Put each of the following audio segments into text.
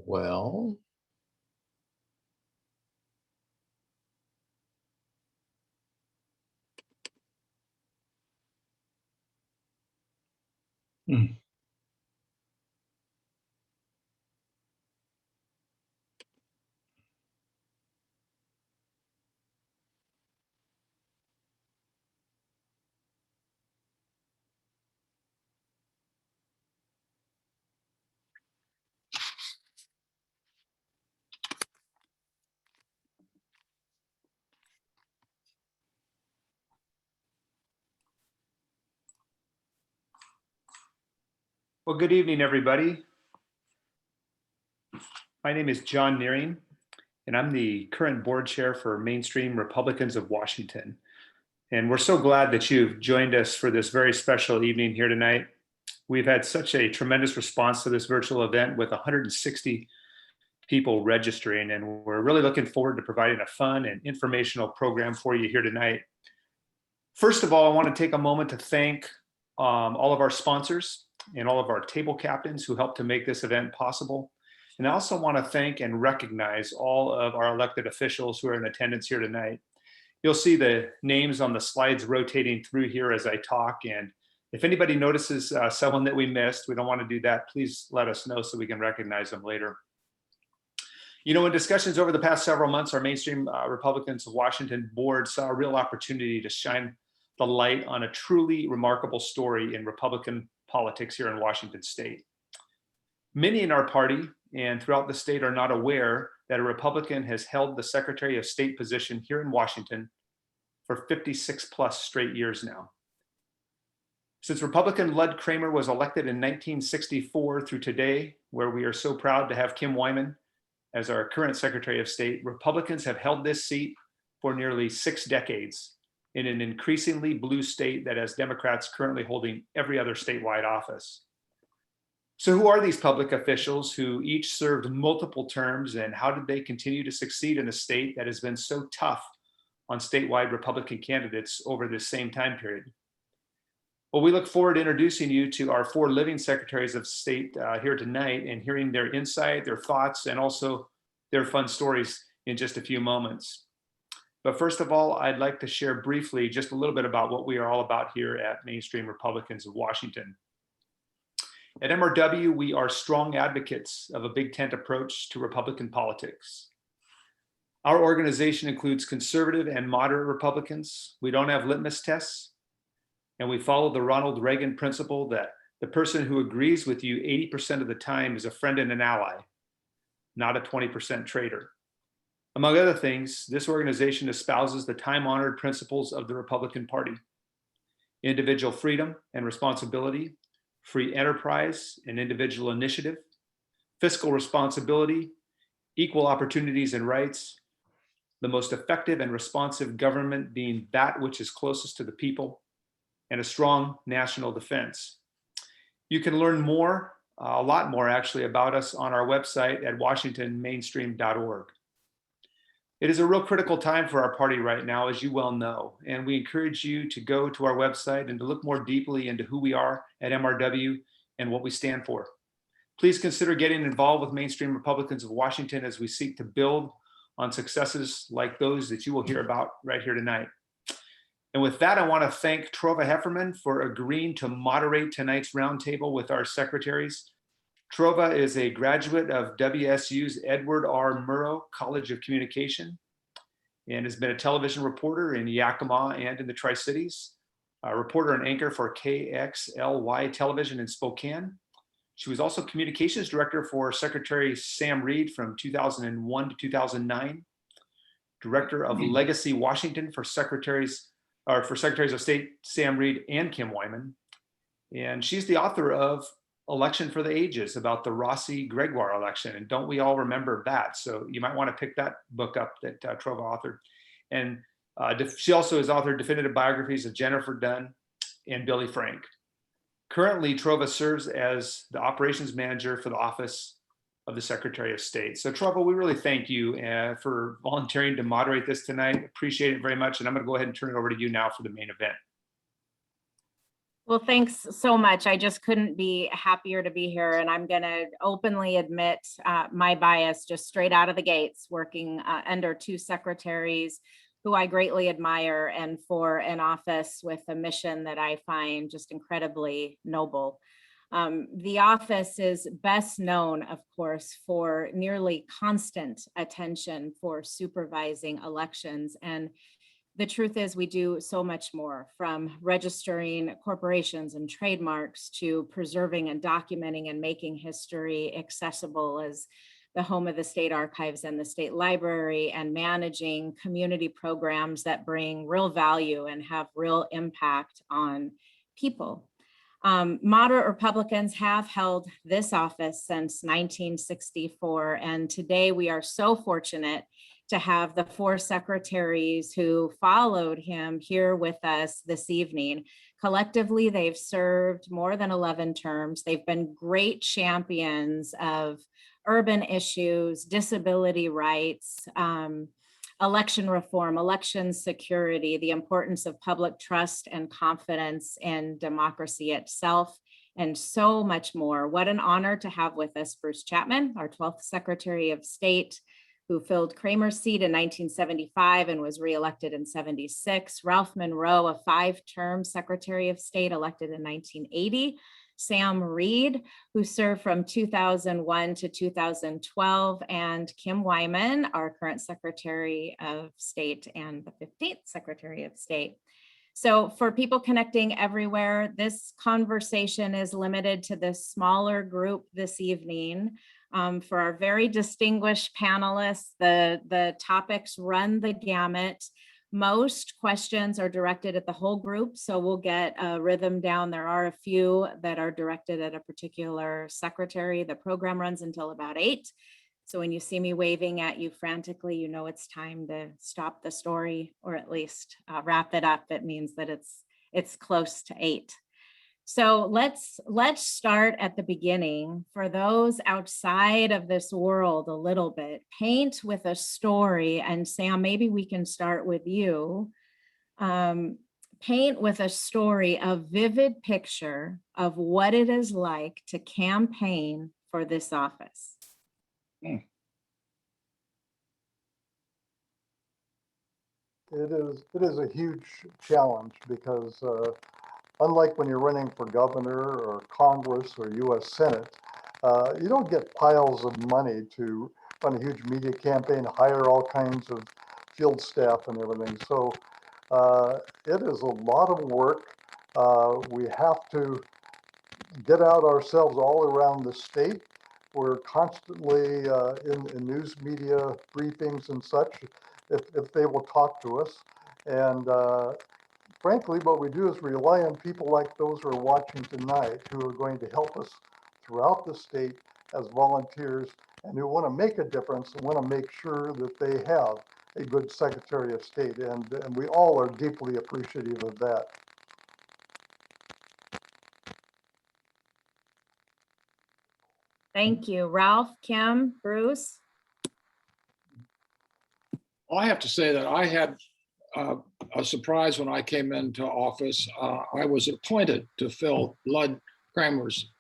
Well, mm, Well, good evening, everybody. My name is John Nearing, and I'm the current board chair for Mainstream Republicans of Washington. And we're so glad that you've joined us for this very special evening here tonight. We've had such a tremendous response to this virtual event with 160 people registering, and we're really looking forward to providing a fun and informational program for you here tonight. First of all, I want to take a moment to thank all of our sponsors and all of our table captains who helped to make this event possible. And I also want to thank and recognize all of our elected officials who are in attendance here tonight. You'll see the names on the slides rotating through here as I talk. And if anybody notices someone that we missed, we don't want to do that, please let us know so we can recognize them later. You know, in discussions over the past several months, our Mainstream Republicans of Washington board saw a real opportunity to shine the light on a truly remarkable story in Republican politics here in Washington state. Many in our party and throughout the state are not aware that a Republican has held the Secretary of State position here in Washington for 56 plus straight years now. Since Republican Lud Kramer was elected in 1964 through today, where we are so proud to have Kim Wyman as our current Secretary of State, Republicans have held this seat for nearly 6 decades in an increasingly blue state that has Democrats currently holding every other statewide office. So who are these public officials who each served multiple terms, and how did they continue to succeed in a state that has been so tough on statewide Republican candidates over this same time period? Well, we look forward to introducing you to our 4 living secretaries of state here tonight and hearing their insight, their thoughts, and also their fun stories in just a few moments. But first of all, I'd like to share briefly just a little bit about what we are all about here at Mainstream Republicans of Washington. At MRW, we are strong advocates of a big tent approach to Republican politics. Our organization includes conservative and moderate Republicans. We don't have litmus tests, and we follow the Ronald Reagan principle that the person who agrees with you 80% of the time is a friend and an ally, not a 20% traitor. Among other things, this organization espouses the time-honored principles of the Republican Party: individual freedom and responsibility, free enterprise and individual initiative, fiscal responsibility, equal opportunities and rights, the most effective and responsive government being that which is closest to the people, and a strong national defense. You can learn more, a lot more actually, about us on our website at washingtonmainstream.org. It is a real critical time for our party right now, as you well know, and we encourage you to go to our website and to look more deeply into who we are at MRW and what we stand for. Please consider getting involved with Mainstream Republicans of Washington as we seek to build on successes like those that you will hear about right here tonight. And with that, I want to thank Trova Hefferman for agreeing to moderate tonight's roundtable with our secretaries. Trova is a graduate of WSU's Edward R. Munro College of Communication and has been a television reporter in Yakima and in the Tri-Cities, a reporter and anchor for KXLY Television in Spokane. She was also communications director for Secretary Sam Reed from 2001 to 2009, director of Legacy Washington for Secretaries of State Sam Reed and Kim Wyman. And she's the author of Election for the Ages, about the Rossi Gregoire election. And don't we all remember that? So you might want to pick that book up that Trova authored. And she also has authored definitive biographies of Jennifer Dunn and Billy Frank. Currently, Trova serves as the operations manager for the Office of the Secretary of State. So Trova, we really thank you for volunteering to moderate this tonight. Appreciate it very much. And I'm going to go ahead and turn it over to you now for the main event. Well, thanks so much. I just couldn't be happier to be here. And I'm going to openly admit my bias just straight out of the gates, working under two secretaries who I greatly admire, and for an office with a mission that I find just incredibly noble. The office is best known, of course, for nearly constant attention for supervising elections. And the truth is we do so much more, from registering corporations and trademarks to preserving and documenting and making history accessible as the home of the state archives and the state library, and managing community programs that bring real value and have real impact on people. Moderate Republicans have held this office since 1964, and today we are so fortunate to have the four secretaries who followed him here with us this evening. Collectively, they've served more than 11 terms. They've been great champions of urban issues, disability rights, election reform, election security, the importance of public trust and confidence in democracy itself, and so much more. What an honor to have with us Bruce Chapman, our 12th Secretary of State, who filled Kramer's seat in 1975 and was reelected in 76. Ralph Munro, a 5-term Secretary of State, elected in 1980. Sam Reed, who served from 2001 to 2012, and Kim Wyman, our current Secretary of State and the 15th Secretary of State. So for people connecting everywhere, this conversation is limited to this smaller group this evening. For our very distinguished panelists, the topics run the gamut. Most questions are directed at the whole group, so we'll get a rhythm down. There are a few that are directed at a particular secretary. The program runs until about 8. So when you see me waving at you frantically, you know it's time to stop the story, or at least wrap it up. It means that it's close to 8. So let's start at the beginning. For those outside of this world a little bit, paint with a story. And Sam, maybe we can start with you. Paint with a story, a vivid picture of what it is like to campaign for this office. It is a huge challenge because unlike when you're running for governor or Congress or US Senate, you don't get piles of money to run a huge media campaign, hire all kinds of field staff and everything. So it is a lot of work. We have to get out ourselves all around the state. We're constantly in news media briefings and such, if they will talk to us. And frankly, what we do is rely on people like those who are watching tonight, who are going to help us throughout the state as volunteers, and who want to make a difference and want to make sure that they have a good Secretary of State. And we all are deeply appreciative of that. Thank you. Ralph, Kim, Bruce? Well, I have to say that I had a surprise when I came into office. I was appointed to fill Lud Kramer's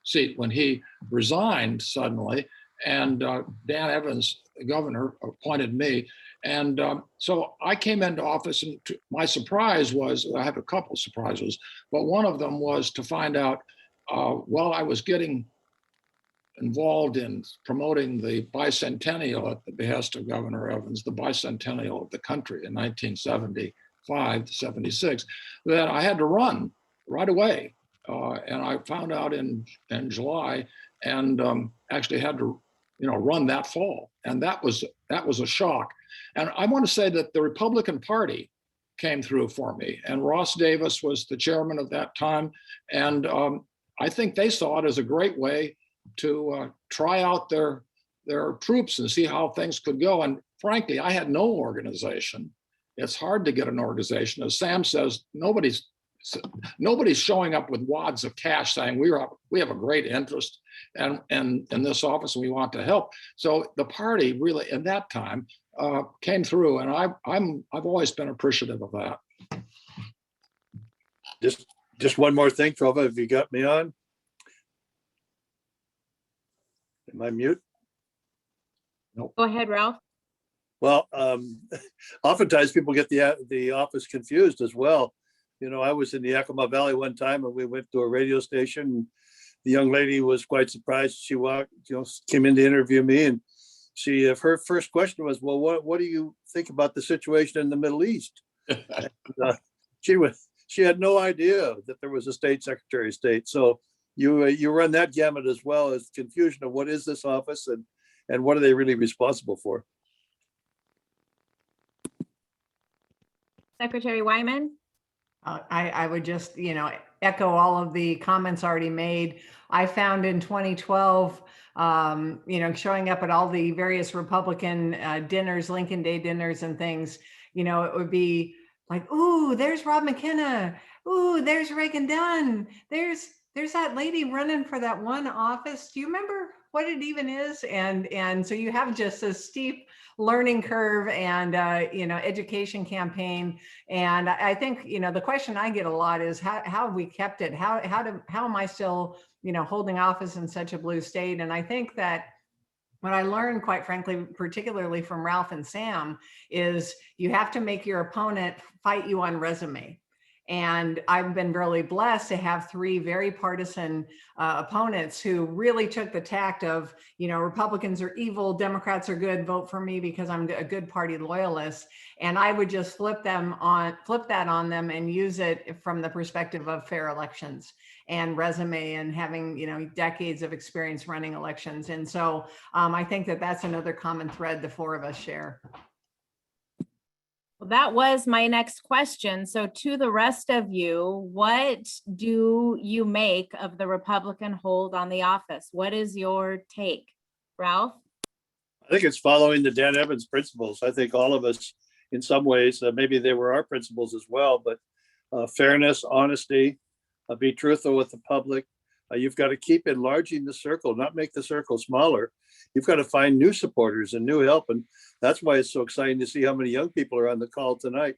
seat when he resigned suddenly, and Dan Evans, the governor, appointed me. And so I came into office, and my surprise was, I have a couple surprises, but one of them was to find out while I was getting involved in promoting the bicentennial at the behest of Governor Evans, the bicentennial of the country in 1975 to 76, that I had to run right away. And I found out in July, and actually had to, run that fall. And that was a shock. And I want to say that the Republican Party came through for me, and Ross Davis was the chairman of that time. And I think they saw it as a great way to try out their troops and see how things could go. And frankly, I had no organization. It's hard to get an organization. As Sam says, nobody's showing up with wads of cash saying we have a great interest in this office and we want to help. So the party really, at that time, came through, and I've always been appreciative of that. Just one more thing, Trova, have you got me on? Am I mute? Go ahead, Ralph. Well, oftentimes people get the office confused as well. You know, I was in the Yakima Valley one time and we went to a radio station. And the young lady was quite surprised. She walked, came in to interview me, and her first question was, "Well, what do you think about the situation in the Middle East?" And, she had no idea that there was a state secretary of state. So you run that gamut as well as confusion of what is this office and what are they really responsible for. Secretary Wyman? I would just, echo all of the comments already made. I found in 2012, showing up at all the various Republican dinners, Lincoln Day dinners and things, it would be like, ooh, there's Rob McKenna. Ooh, there's Reagan Dunn. There's that lady running for that one office. Do you remember what it even is? And so you have just a steep learning curve and education campaign. And I think the question I get a lot is how have we kept it? How am I still holding office in such a blue state? And I think that what I learned, quite frankly, particularly from Ralph and Sam, is you have to make your opponent fight you on resume. And I've been really blessed to have three very partisan opponents who really took the tact of, Republicans are evil, Democrats are good, vote for me because I'm a good party loyalist. And I would just flip that on them and use it from the perspective of fair elections and resume and having, decades of experience running elections. And so I think that that's another common thread the four of us share. Well, that was my next question. So to the rest of you, what do you make of the Republican hold on the office? What is your take? Ralph? I think it's following the Dan Evans principles. I think all of us, in some ways, maybe they were our principles as well, but fairness, honesty, be truthful with the public. You've got to keep enlarging the circle, not make the circle smaller. You've got to find new supporters and new help. And that's why it's so exciting to see how many young people are on the call tonight.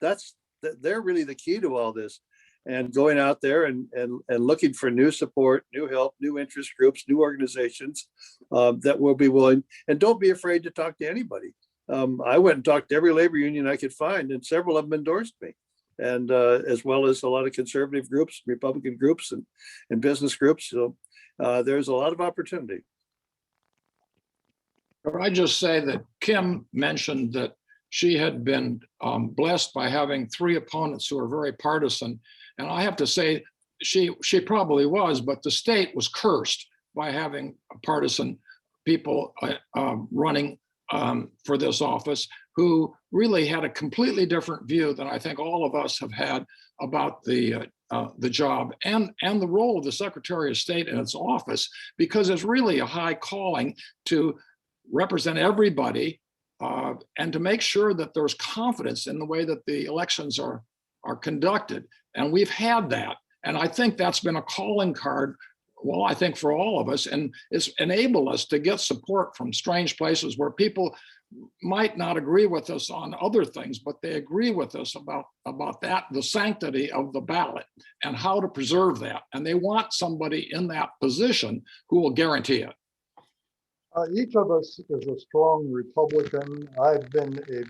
They're really the key to all this. And going out there and looking for new support, new help, new interest groups, new organizations that will be willing. And don't be afraid to talk to anybody. I went and talked to every labor union I could find, and several of them endorsed me. And as well as a lot of conservative groups, Republican groups, and business groups. So there's a lot of opportunity. I just say that Kim mentioned that she had been blessed by having three opponents who are very partisan. And I have to say, she probably was, but the state was cursed by having partisan people running for this office who really had a completely different view than I think all of us have had about the job and the role of the Secretary of State in its office, because it's really a high calling to represent everybody and to make sure that there's confidence in the way that the elections are conducted. And we've had that. And I think that's been a calling card, well, I think for all of us, and it's enabled us to get support from strange places where people might not agree with us on other things, but they agree with us about that, the sanctity of the ballot and how to preserve that. And they want somebody in that position who will guarantee it. Each of us is a strong Republican. I've been a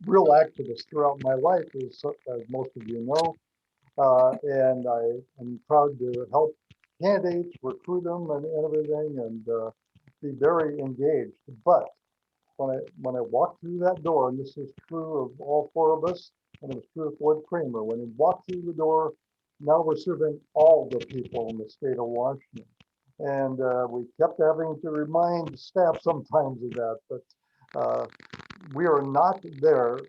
real activist throughout my life, as most of you know, and I am proud to help candidates, recruit them and everything, and be very engaged. But when I walked through that door, and this is true of all four of us, and it was true of Floyd Kramer, when he walked through the door, now we're serving all the people in the state of Washington. And we kept having to remind staff sometimes of that, but we are not there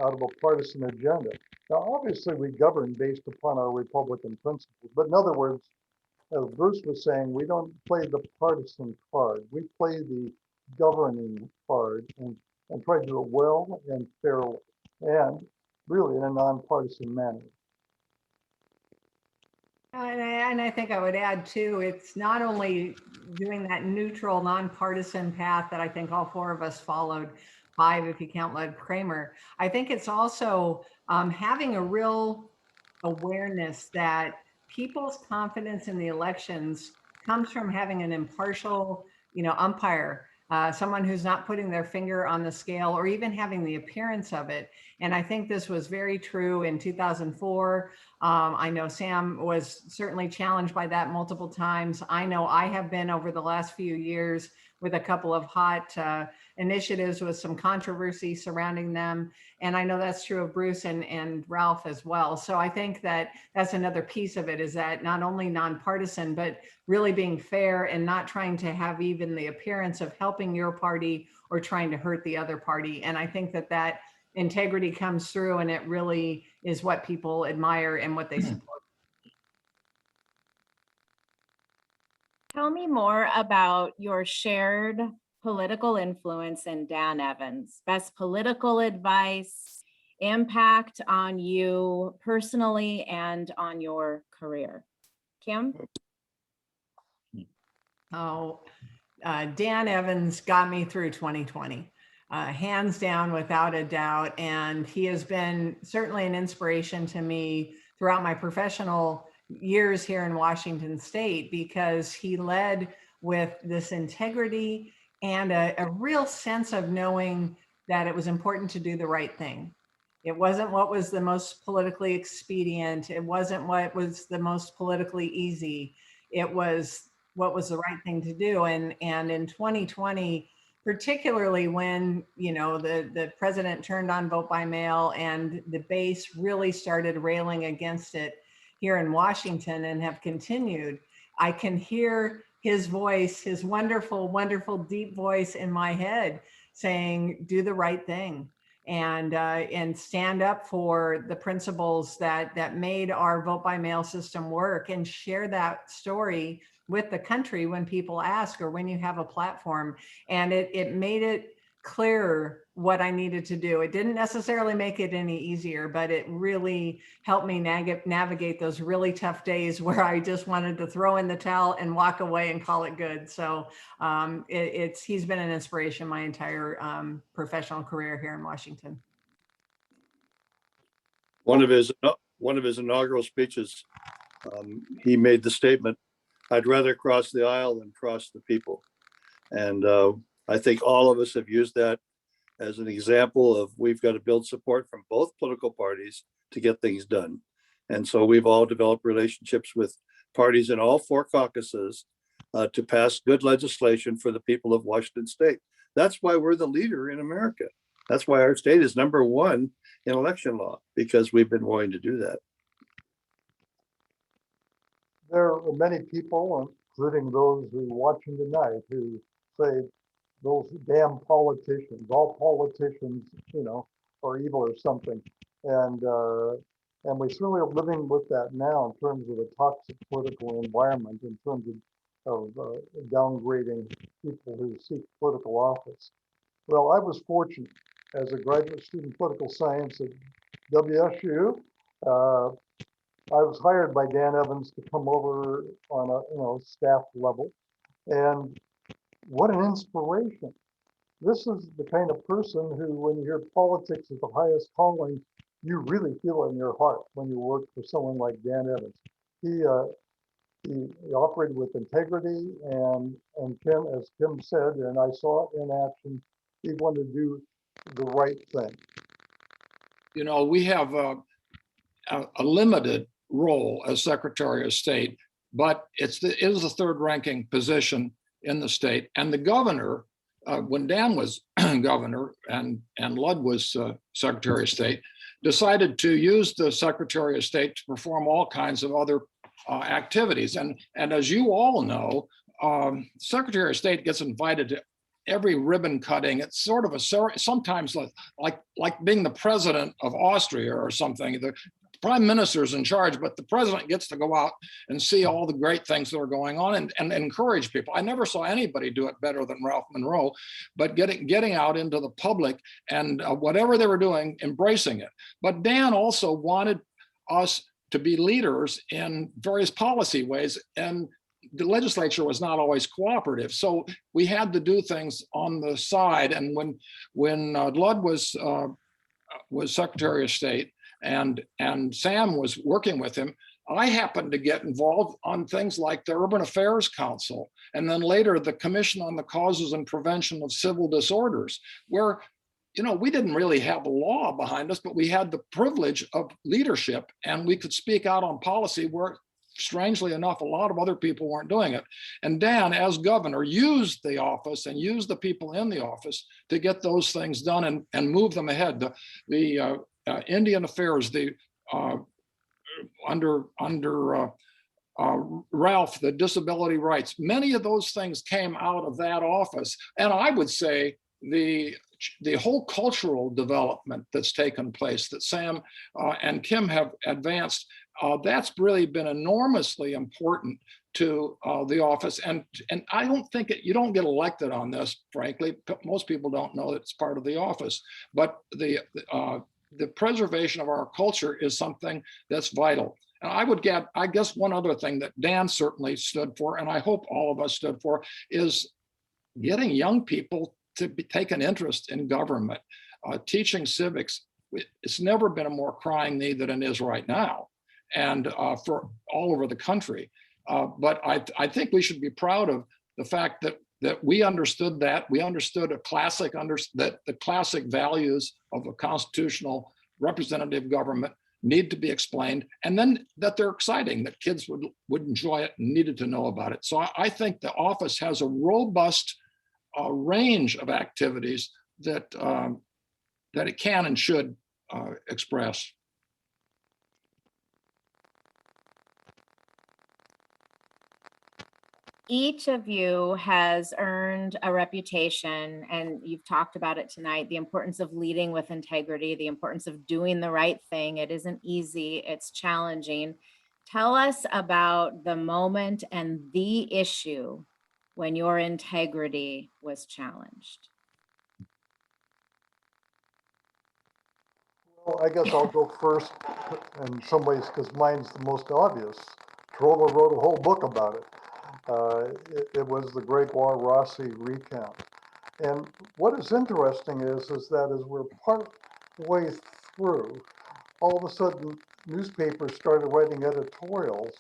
out of a partisan agenda. Now, obviously, we govern based upon our Republican principles, but in other words, as Bruce was saying, we don't play the partisan card. We play the governing card and try to do it well and fairly, and really in a nonpartisan manner. And I think I would add too, it's not only doing that neutral, nonpartisan path that I think all four of us followed, 5 if you count Lud Kramer. I think it's also having a real awareness that people's confidence in the elections comes from having an impartial, umpire, someone who's not putting their finger on the scale or even having the appearance of it. And I think this was very true in 2004. I know Sam was certainly challenged by that multiple times. I know I have been over the last few years with a couple of hot initiatives with some controversy surrounding them. And I know that's true of Bruce and Ralph as well. So I think that that's another piece of it, is that not only nonpartisan, but really being fair and not trying to have even the appearance of helping your party or trying to hurt the other party. And I think that that integrity comes through, and it really is what people admire and what they support. Tell me more about your shared political influence in Dan Evans. Best political advice, impact on you personally and on your career. Kim? Oh, Dan Evans got me through 2020, hands down, without a doubt. And he has been certainly an inspiration to me throughout my professional years here in Washington State, because he led with this integrity and a real sense of knowing that it was important to do the right thing. It wasn't what was the most politically expedient. It wasn't what was the most politically easy. It was what was the right thing to do. And in 2020, particularly when, the president turned on vote by mail and the base really started railing against it here in Washington and have continued, I can hear his voice, his wonderful, wonderful deep voice in my head saying, do the right thing and stand up for the principles that made our vote by mail system work, and share that story with the country when people ask or when you have a platform. And it made it clearer what I needed to do. It didn't necessarily make it any easier, but it really helped me navigate those really tough days where I just wanted to throw in the towel and walk away and call it good. So he's been an inspiration my entire professional career here in Washington. One of his inaugural speeches, he made the statement, "I'd rather cross the aisle than cross the people." And I think all of us have used that as an example of, we've got to build support from both political parties to get things done. And so we've all developed relationships with parties in all four caucuses to pass good legislation for the people of Washington State. That's why we're the leader in America. That's why our state is #1 in election law, because we've been willing to do that. There are many people, including those who are watching tonight, who say those damn politicians, all politicians, are evil or something. And we certainly are living with that now in terms of the toxic political environment, in terms of downgrading people who seek political office. Well, I was fortunate as a graduate student in political science at WSU. I was hired by Dan Evans to come over on a staff level, and what an inspiration. This is the kind of person who, when you hear politics is the highest calling, you really feel it in your heart when you work for someone like Dan Evans. He operated with integrity, and Kim, as Kim said, and I saw it in action, he wanted to do the right thing. We have a limited role as Secretary of State, but it is the third ranking position in the state. And the governor, when Dan was governor and Ludd was Secretary of State, decided to use the Secretary of State to perform all kinds of other activities. And as you all know, Secretary of State gets invited to every ribbon cutting. It's sort of sometimes like being the president of Austria or something. The prime minister's in charge, but the president gets to go out and see all the great things that are going on and encourage people. I never saw anybody do it better than Ralph Munro, but getting out into the public and whatever they were doing, embracing it. But Dan also wanted us to be leaders in various policy ways, and the legislature was not always cooperative. So we had to do things on the side. And when Ludd was Secretary of State, and Sam was working with him, I happened to get involved on things like the Urban Affairs Council, and then later the Commission on the Causes and Prevention of Civil Disorders, where, you know, we didn't really have a law behind us, but we had the privilege of leadership, and we could speak out on policy where, strangely enough, a lot of other people weren't doing it. And Dan, as governor, used the office and used the people in the office to get those things done and move them ahead. The Indian Affairs, under Ralph, the disability rights, many of those things came out of that office. And I would say the whole cultural development that's taken place that Sam and Kim have advanced, that's really been enormously important to the office. And I don't think you don't get elected on this, frankly. Most people don't know that it's part of the office, but the preservation of our culture is something that's vital. And I guess one other thing that Dan certainly stood for, and I hope all of us stood for, is getting young people to take an interest in government, teaching civics. It's never been a more crying need than it is right now, and for all over the country. But I think we should be proud of the fact that we understood that. We understood that the classic values of a constitutional representative government need to be explained, and then that they're exciting, that kids would enjoy it and needed to know about it. So I think the office has a robust range of activities that it can and should express. Each of you has earned a reputation, and you've talked about it tonight, the importance of leading with integrity, the importance of doing the right thing. It isn't easy, it's challenging. Tell us about the moment and the issue when your integrity was challenged. Well, I guess I'll go first in some ways because mine's the most obvious. Trova wrote a whole book about it. It was the Gregoire Rossi recount. And what is interesting is that as we're part way through, all of a sudden newspapers started writing editorials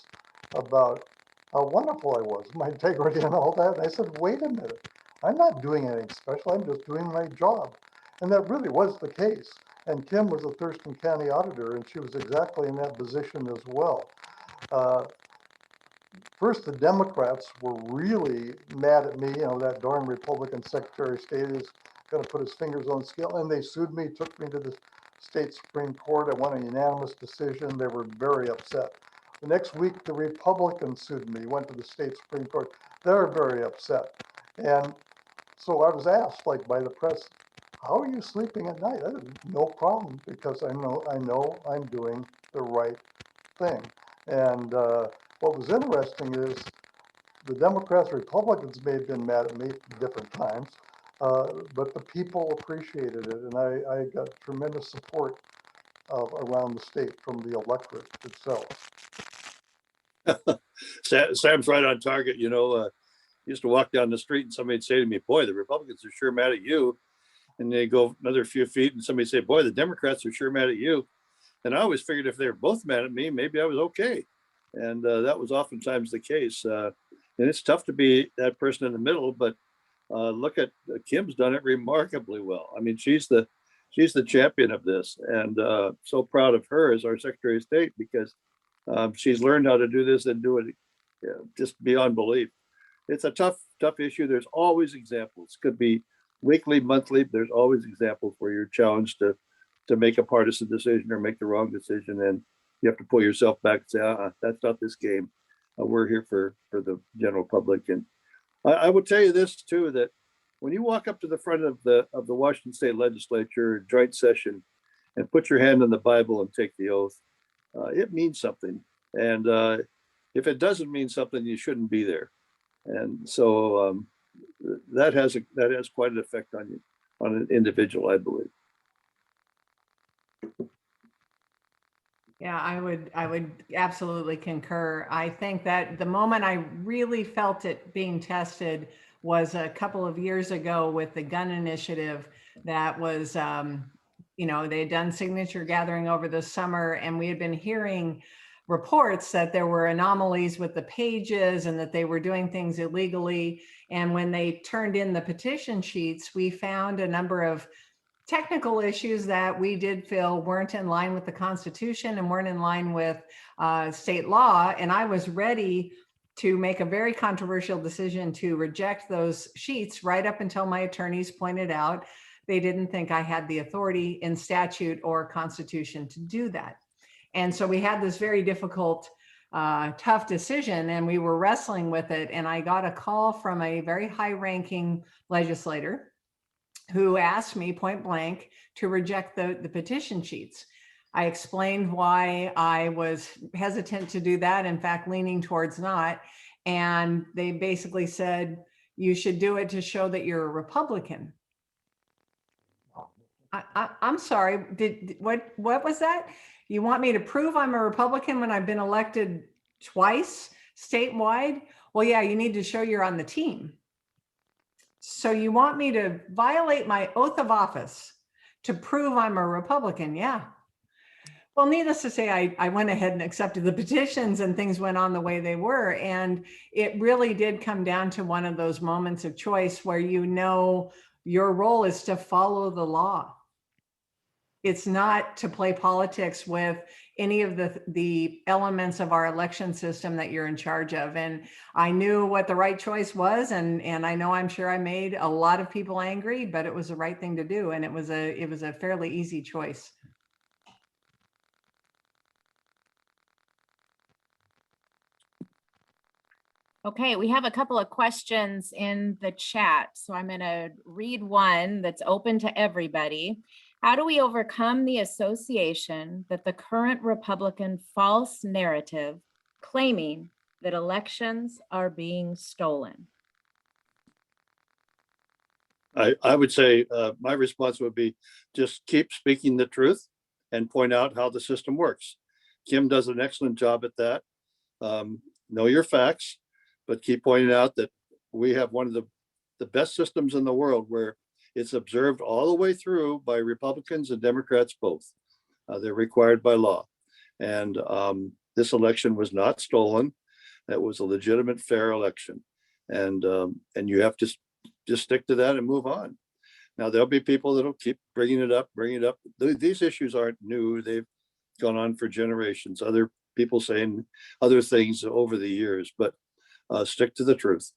about how wonderful I was, my integrity and all that. And I said, wait a minute, I'm not doing anything special, I'm just doing my job. And that really was the case. And Kim was a Thurston County auditor, and she was exactly in that position as well. First, the Democrats were really mad at me. You know, that darn Republican Secretary of State is going to put his fingers on the scale. And they sued me, took me to the state Supreme Court. I won a unanimous decision. They were very upset. The next week, the Republicans sued me, went to the state Supreme Court. They're very upset. And so I was asked, like, by the press, how are you sleeping at night? I said, no problem, because I know I'm doing the right thing. And what was interesting is the Democrats, Republicans may have been mad at me at different times, but the people appreciated it, and I got tremendous support around the state from the electorate itself. Sam's right on target. You know, used to walk down the street and somebody'd say to me, boy, the Republicans are sure mad at you. And they go another few feet and somebody say, boy, the Democrats are sure mad at you. And I always figured if they were both mad at me, maybe I was okay. And that was oftentimes the case. And it's tough to be that person in the middle, but look at Kim's done it remarkably well. I mean, she's the champion of this, and so proud of her as our Secretary of State, because she's learned how to do this and do it just beyond belief. It's a tough issue. There's always examples. Could be weekly, monthly. There's always examples where you're challenged to make a partisan decision or make the wrong decision, and you have to pull yourself back and say, that's not this game. We're here for the general public. And I will tell you this too, that when you walk up to the front of the Washington State Legislature joint session and put your hand on the Bible and take the oath, it means something. And if it doesn't mean something, you shouldn't be there. And so that has quite an effect on you, on an individual, I believe. Yeah, I would absolutely concur. I think that the moment I really felt it being tested was a couple of years ago with the gun initiative that was, they had done signature gathering over the summer, and we had been hearing reports that there were anomalies with the pages and that they were doing things illegally. And when they turned in the petition sheets, we found a number of technical issues that we did feel weren't in line with the Constitution and weren't in line with state law. And I was ready to make a very controversial decision to reject those sheets right up until my attorneys pointed out they didn't think I had the authority in statute or Constitution to do that. And so we had this very difficult, tough decision, and we were wrestling with it. And I got a call from a very high-ranking legislator who asked me point blank to reject the petition sheets. I explained why I was hesitant to do that, in fact, leaning towards not. And they basically said, you should do it to show that you're a Republican. I'm sorry, what was that? You want me to prove I'm a Republican when I've been elected twice statewide? Well, yeah, you need to show you're on the team. So you want me to violate my oath of office to prove I'm a Republican? Yeah. Well, needless to say, I went ahead and accepted the petitions, and things went on the way they were. And it really did come down to one of those moments of choice where your role is to follow the law. It's not to play politics with any of the elements of our election system that you're in charge of. And I knew what the right choice was. And I'm sure I made a lot of people angry, but it was the right thing to do. And it was a fairly easy choice. Okay, we have a couple of questions in the chat. So I'm going to read one that's open to everybody. How do we overcome the association that the current Republican false narrative claiming that elections are being stolen? I would say my response would be just keep speaking the truth and point out how the system works. Kim does an excellent job at that. Know your facts, but keep pointing out that we have one of the best systems in the world where it's observed all the way through by Republicans and Democrats both. They're required by law. And this election was not stolen. That was a legitimate, fair election. And you have to just stick to that and move on. Now, there'll be people that'll keep bringing it up. These issues aren't new. They've gone on for generations. Other people saying other things over the years, but stick to the truth.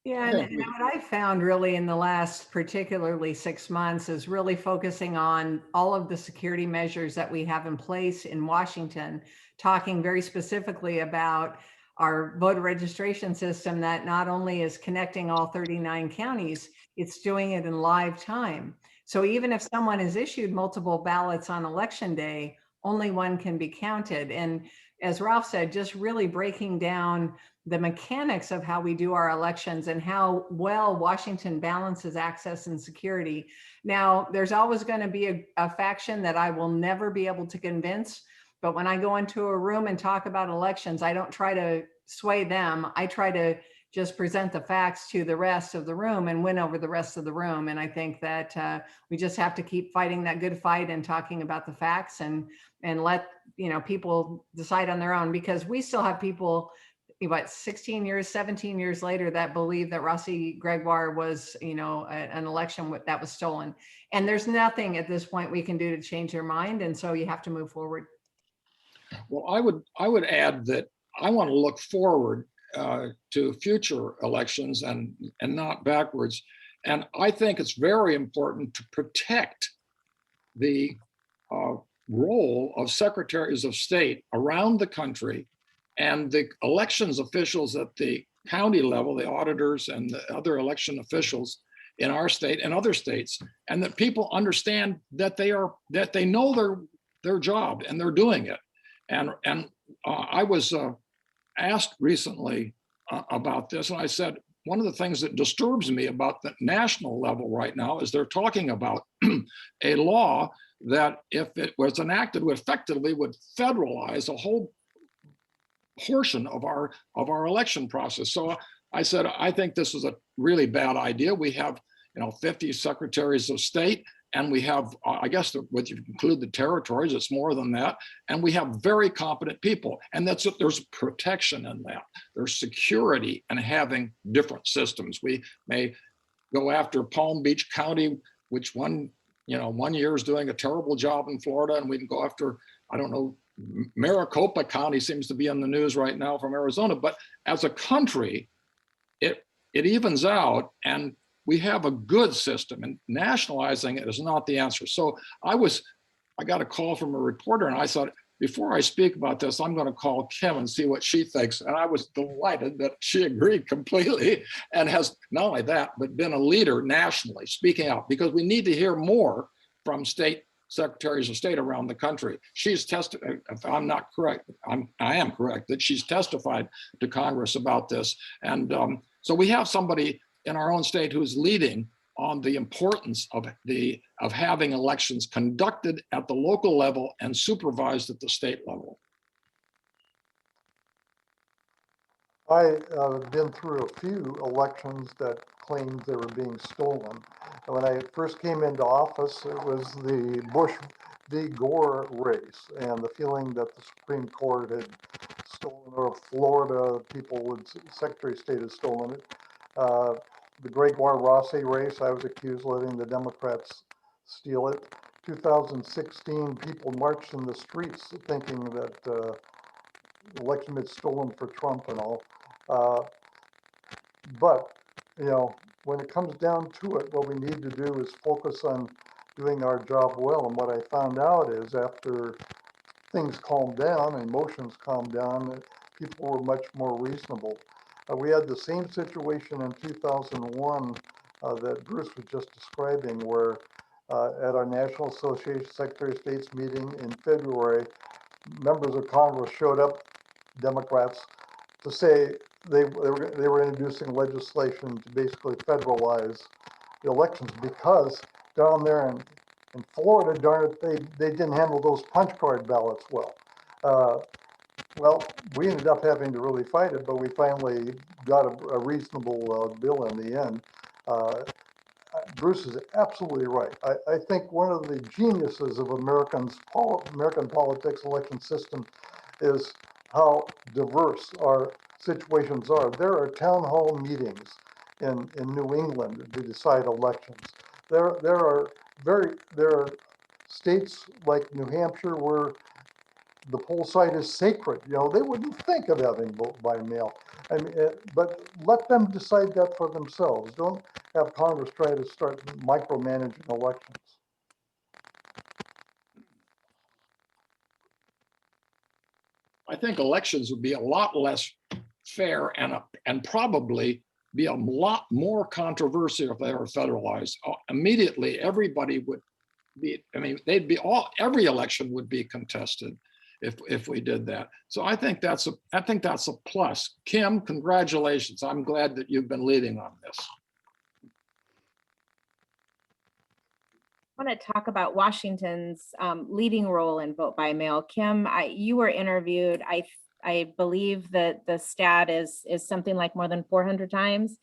Yeah, and what I found really in the last particularly 6 months is really focusing on all of the security measures that we have in place in Washington, talking very specifically about our voter registration system that not only is connecting all 39 counties, it's doing it in live time. So even if someone has issued multiple ballots on election day, only one can be counted. And as Ralph said, just really breaking down the mechanics of how we do our elections and how well Washington balances access and security. Now, there's always going to be a faction that I will never be able to convince, but when I go into a room and talk about elections, I don't try to sway them. I try to just present the facts to the rest of the room and win over the rest of the room. And I think that we just have to keep fighting that good fight and talking about the facts and let people decide on their own, because we still have people 16 years, 17 years later that believe that Rossi Gregoire was, an election that was stolen. And there's nothing at this point we can do to change their mind. And so you have to move forward. Well, I would add that I want to look forward to future elections and not backwards. And I think it's very important to protect the role of secretaries of state around the country and the elections officials at the county level, the auditors and the other election officials in our state and other states, and that people understand that they know their job and they're doing it. And I was asked recently about this, and I said, one of the things that disturbs me about the national level right now is they're talking about a law that, if it was enacted, effectively would federalize a whole portion of our election process. So I said, I think this is a really bad idea. We have 50 secretaries of state, and we have, I guess, if you include the territories, it's more than that. And we have very competent people, and there's protection in that. There's security in having different systems. We may go after Palm Beach County, which one year is doing a terrible job in Florida, and we can go after, I don't know, Maricopa County seems to be in the news right now from Arizona. But as a country, it evens out, and we have a good system, and nationalizing it is not the answer. So I got a call from a reporter, and I thought, before I speak about this, I'm going to call Kim and see what she thinks. And I was delighted that she agreed completely, and has not only that, but been a leader nationally, speaking out, because we need to hear more from state secretaries of state around the country. She's testified, if I'm not correct, I am correct, that she's testified to Congress about this. And so we have somebody in our own state who's leading on the importance of having elections conducted at the local level and supervised at the state level. I've been through a few elections that claimed they were being stolen. When I first came into office, it was the Bush v. Gore race, and the feeling that the Supreme Court had stolen, or Florida Secretary of State had stolen it. The Gregoire-Rossi race, I was accused of letting the Democrats steal it. 2016, people marched in the streets thinking that the election had stolen for Trump and all. But, when it comes down to it, what we need to do is focus on doing our job well. And what I found out is, after things calmed down, emotions calmed down, people were much more reasonable. We had the same situation in 2001 that Bruce was just describing, where at our National Association of Secretary of State's meeting in February, members of Congress showed up, Democrats, to say they were introducing legislation to basically federalize the elections, because down there in Florida, darn it, they didn't handle those punch card ballots well. Well, we ended up having to really fight it, but we finally got a reasonable bill in the end. Bruce is absolutely right. I think one of the geniuses of American politics, election system, is how diverse our situations are. There are town hall meetings in New England to decide elections. There are states like New Hampshire where the poll site is sacred. They wouldn't think of having vote by mail. But let them decide that for themselves. Don't have Congress try to start micromanaging elections. I think elections would be a lot less fair and probably be a lot more controversial if they were federalized. Immediately, everybody would be, every election would be contested if we did that. So I think that's a plus. Kim, congratulations. I'm glad that you've been leading on this. I want to talk about Washington's leading role in vote by mail. Kim, you were interviewed. I believe that the stat is something like more than 400 times.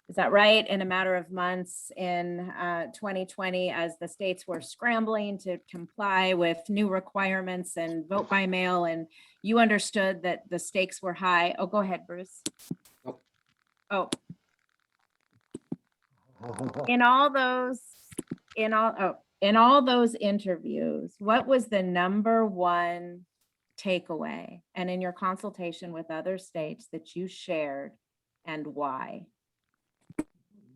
Is that right? In a matter of months in 2020, as the states were scrambling to comply with new requirements and vote by mail, and you understood that the stakes were high. Oh, go ahead, Bruce. Oh. In all those interviews, what was the number one takeaway, and in your consultation with other states, that you shared, and why?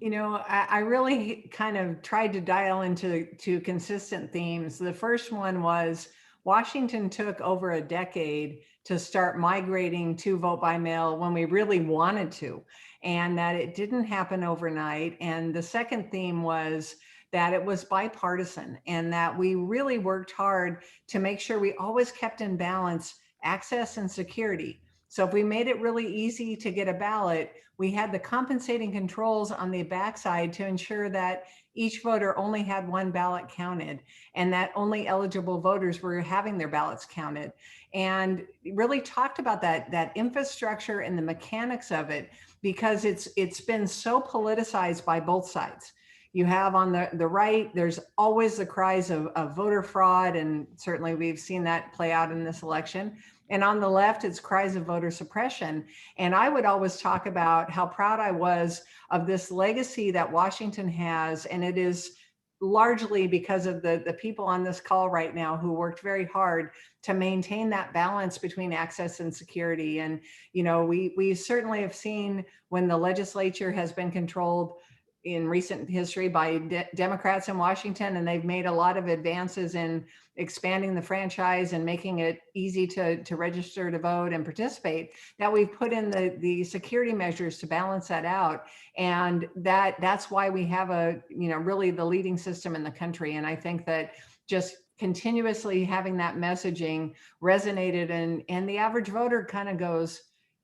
I really kind of tried to dial into consistent themes. The first one was Washington took over a decade to start migrating to vote by mail when we really wanted to, and that it didn't happen overnight. And the second theme was that it was bipartisan, and that we really worked hard to make sure we always kept in balance access and security. So if we made it really easy to get a ballot, we had the compensating controls on the backside to ensure that each voter only had one ballot counted, and that only eligible voters were having their ballots counted. And really talked about that infrastructure and the mechanics of it, because it's been so politicized by both sides. You have on the right, there's always the cries of voter fraud, and certainly we've seen that play out in this election. And on the left, it's cries of voter suppression. And I would always talk about how proud I was of this legacy that Washington has, and it is largely because of the people on this call right now who worked very hard to maintain that balance between access and security. And, you know, we certainly have seen when the legislature has been controlled in recent history by Democrats in Washington, and they've made a lot of advances in expanding the franchise and making it easy to register to vote and participate, that we've put in the security measures to balance that out. And that's why we have really the leading system in the country. And I think that just continuously having that messaging resonated, and the average voter kind of goes,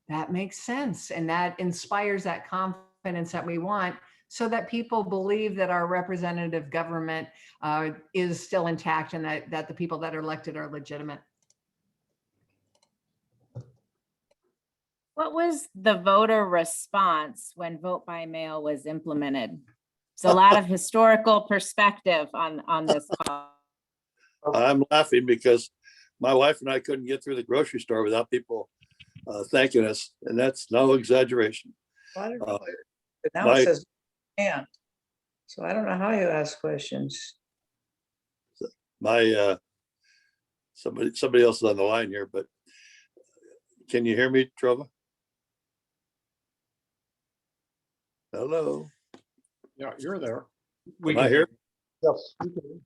that makes sense. And that inspires that confidence that we want, so that people believe that our representative government is still intact, and that the people that are elected are legitimate. What was the voter response when vote by mail was implemented? It's a lot of historical perspective on this call. I'm laughing because my wife and I couldn't get through the grocery store without people thanking us, and that's no exaggeration. I don't know. But now my- it says can't. So I don't know how you ask questions. My somebody else is on the line here, but can you hear me, Trova? Hello, Yeah, you're there. We am I can here? Yes. You can-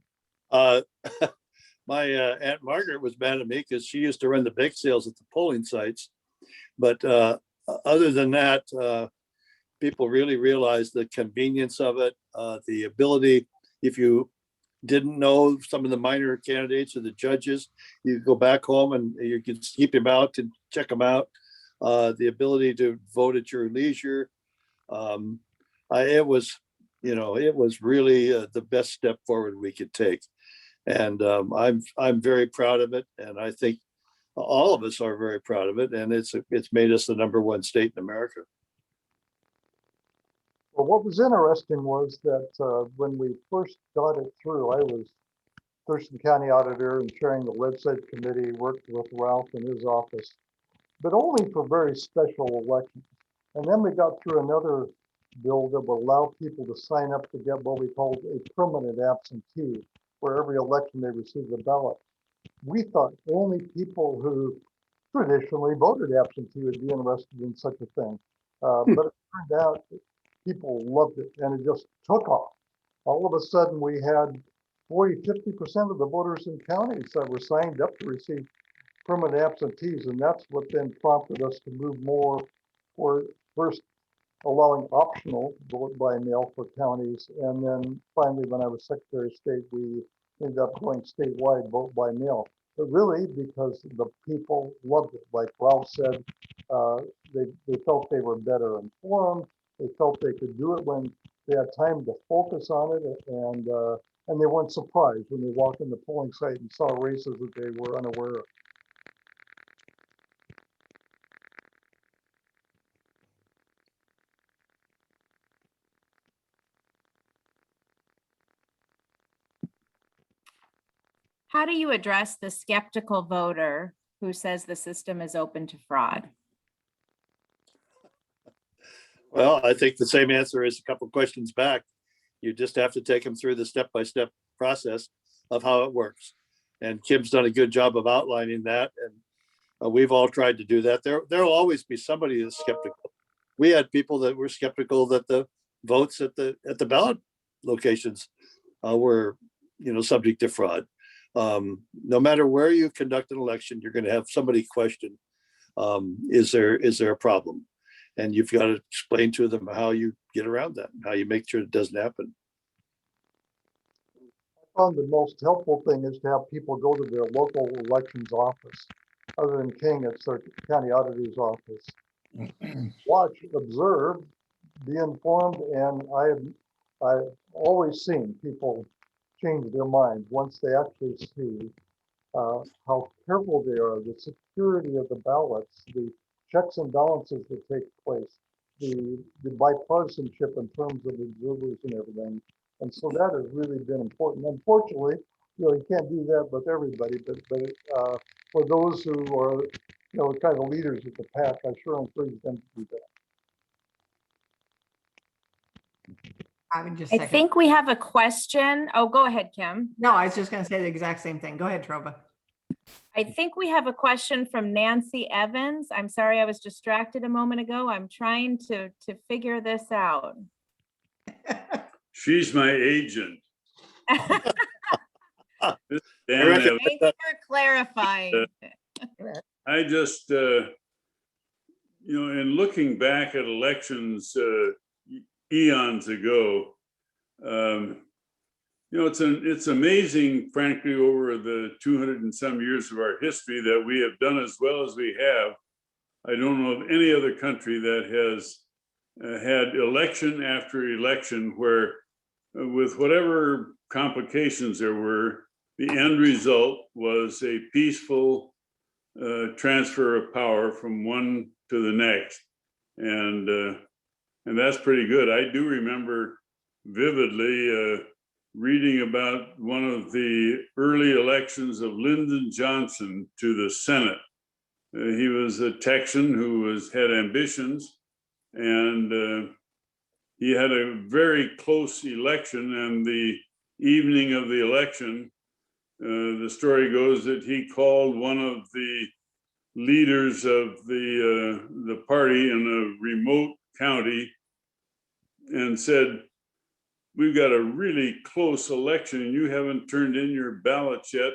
My Aunt Margaret was mad at me because she used to run the bake sales at the polling sites. But other than that, people really realized the convenience of it, the ability, if you didn't know some of the minor candidates or the judges, you could go back home and you could keep them out and check them out. The ability to vote at your leisure. It was really the best step forward we could take. And I'm very proud of it. And I think all of us are very proud of it. And it's made us the #1 state in America. Well, what was interesting was that when we first got it through, I was Thurston County Auditor and chairing the legislative committee, worked with Ralph in his office, but only for very special elections. And then we got through another bill that would allow people to sign up to get what we called a permanent absentee, where every election they receive a ballot. We thought only people who traditionally voted absentee would be interested in such a thing. But it turned out people loved it, and it just took off. All of a sudden, we had 40–50% of the voters in counties that were signed up to receive permanent absentees, and that's what then prompted us to move more for first allowing optional vote by mail for counties, and then finally, when I was Secretary of State, we ended up going statewide vote by mail. But really, because the people loved it, like Ralph said, they felt they were better informed. They felt they could do it when they had time to focus on it, and they weren't surprised when they walked in the polling site and saw races that they were unaware of. How do you address the skeptical voter who says the system is open to fraud? Well, I think the same answer is a couple questions back. You just have to take them through the step-by-step process of how it works. And Kim's done a good job of outlining that. And we've all tried to do that. There'll always be somebody that's skeptical. We had people that were skeptical that the votes at the ballot locations were, subject to fraud. No matter where you conduct an election, you're going to have somebody question, is there a problem? And you've got to explain to them how you get around that, how you make sure it doesn't happen. I found the most helpful thing is to have people go to their local elections office. Other than King, it's their county auditor's office. Watch, observe, be informed, and I've always seen people change their mind once they actually see how careful they are, the security of the ballots, the checks and balances that take place, the bipartisanship in terms of observers and everything. And so that has really been important. Unfortunately, you can't do that with everybody, but for those who are, kind of leaders of the pack, I sure encourage them to do that. I would just I second. think we have a question. Oh, go ahead, Kim. No, I was just going to say the exact same thing. Go ahead, Trova. I think we have a question from Nancy Evans. I'm sorry, I was distracted a moment ago. I'm trying to figure this out. She's my agent. This Dan I reckon- Evans. Thanks for clarifying. I just, in looking back at elections eons ago, it's amazing, frankly, over the 200 and some years of our history that we have done as well as we have. I don't know of any other country that has had election after election where, with whatever complications there were, the end result was a peaceful transfer of power from one to the next, and that's pretty good. I do remember vividly reading about one of the early elections of Lyndon Johnson to the Senate. He was a Texan who had ambitions, and he had a very close election. And the evening of the election, the story goes that he called one of the leaders of the party in a remote county and said, "We've got a really close election and you haven't turned in your ballots yet.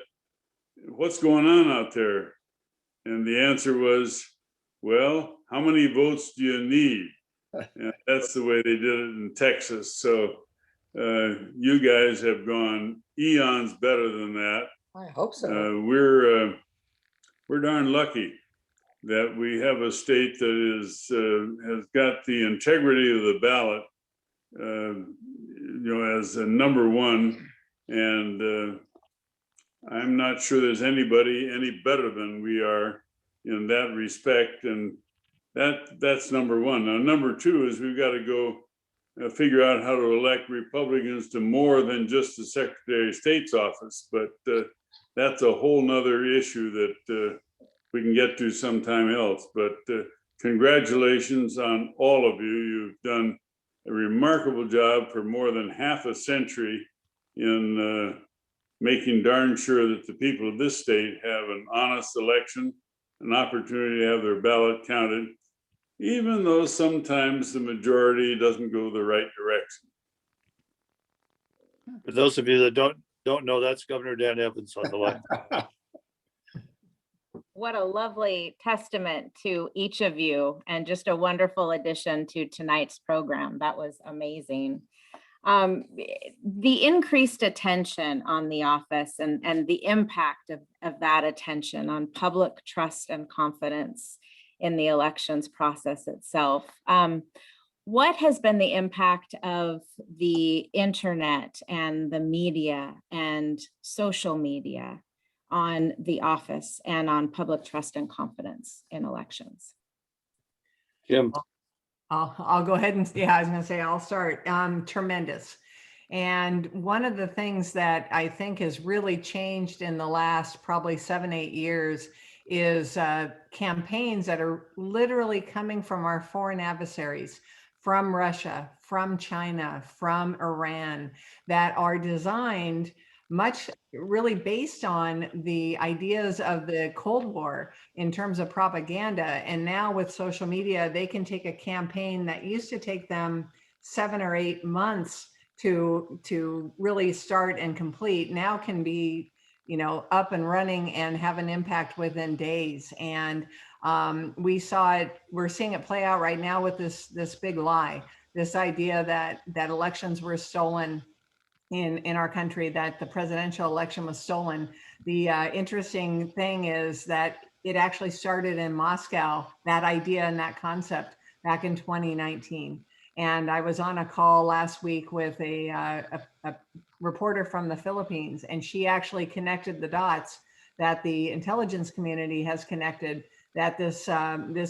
What's going on out there?" And the answer was, "Well, how many votes do you need?" And that's the way they did it in Texas. So you guys have gone eons better than that. I hope so. We're darn lucky that we have a state that has got the integrity of the ballot, as a number one, and I'm not sure there's anybody any better than we are in that respect, and that's number one. Now, number two is we've got to go figure out how to elect Republicans to more than just the Secretary of State's office, but that's a whole nother issue that we can get to sometime else. But congratulations on all of you. You've done a remarkable job for more than half a century in making darn sure that the people of this state have an honest election, an opportunity to have their ballot counted, even though sometimes the majority doesn't go the right direction. For those of you that don't know, that's Governor Dan Evans on the line. What a lovely testament to each of you, and just a wonderful addition to tonight's program. That was amazing. The increased attention on the office and the impact of that attention on public trust and confidence in the elections process itself. What has been the impact of the internet and the media and social media on the office and on public trust and confidence in elections? Jim. I'll go ahead and, I was going to say, I'll start. Tremendous. And one of the things that I think has really changed in the last probably 7-8 years is campaigns that are literally coming from our foreign adversaries, from Russia, from China, from Iran, that are designed much really based on the ideas of the Cold War in terms of propaganda. And now with social media, they can take a campaign that used to take them 7 or 8 months to really start and complete, now can be, up and running and have an impact within days. And we're seeing it play out right now with this big lie, this idea that elections were stolen in our country, that the presidential election was stolen. The interesting thing is that it actually started in Moscow, that idea and that concept, back in 2019. And I was on a call last week with a reporter from the Philippines, and she actually connected the dots that the intelligence community has connected, that this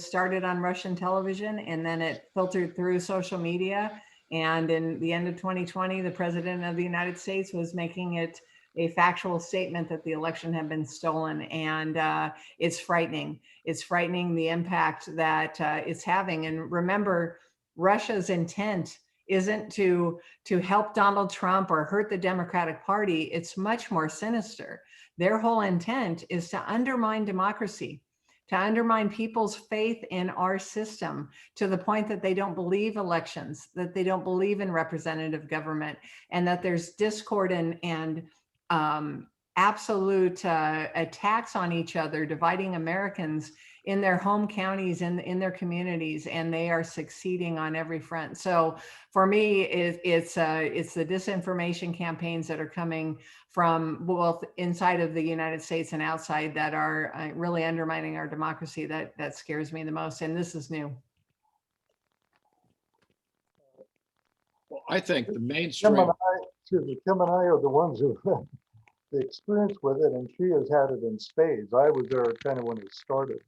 started on Russian television, and then it filtered through social media, And in the end of 2020, the president of the United States was making it a factual statement that the election had been stolen. And it's frightening. It's frightening the impact that it's having. And remember, Russia's intent isn't to help Donald Trump or hurt the Democratic Party. It's much more sinister. Their whole intent is to undermine democracy, to undermine people's faith in our system to the point that they don't believe elections, that they don't believe in representative government, and that there's discord and absolute attacks on each other, dividing Americans in their home counties and in their communities, and they are succeeding on every front. So for me, it's the disinformation campaigns that are coming from both inside of the United States and outside that are really undermining our democracy that scares me the most. And this is new. Well, I think the Kim mainstream. and I are the ones who have the experience with it, and she has had it in spades. I was there kind of when it started.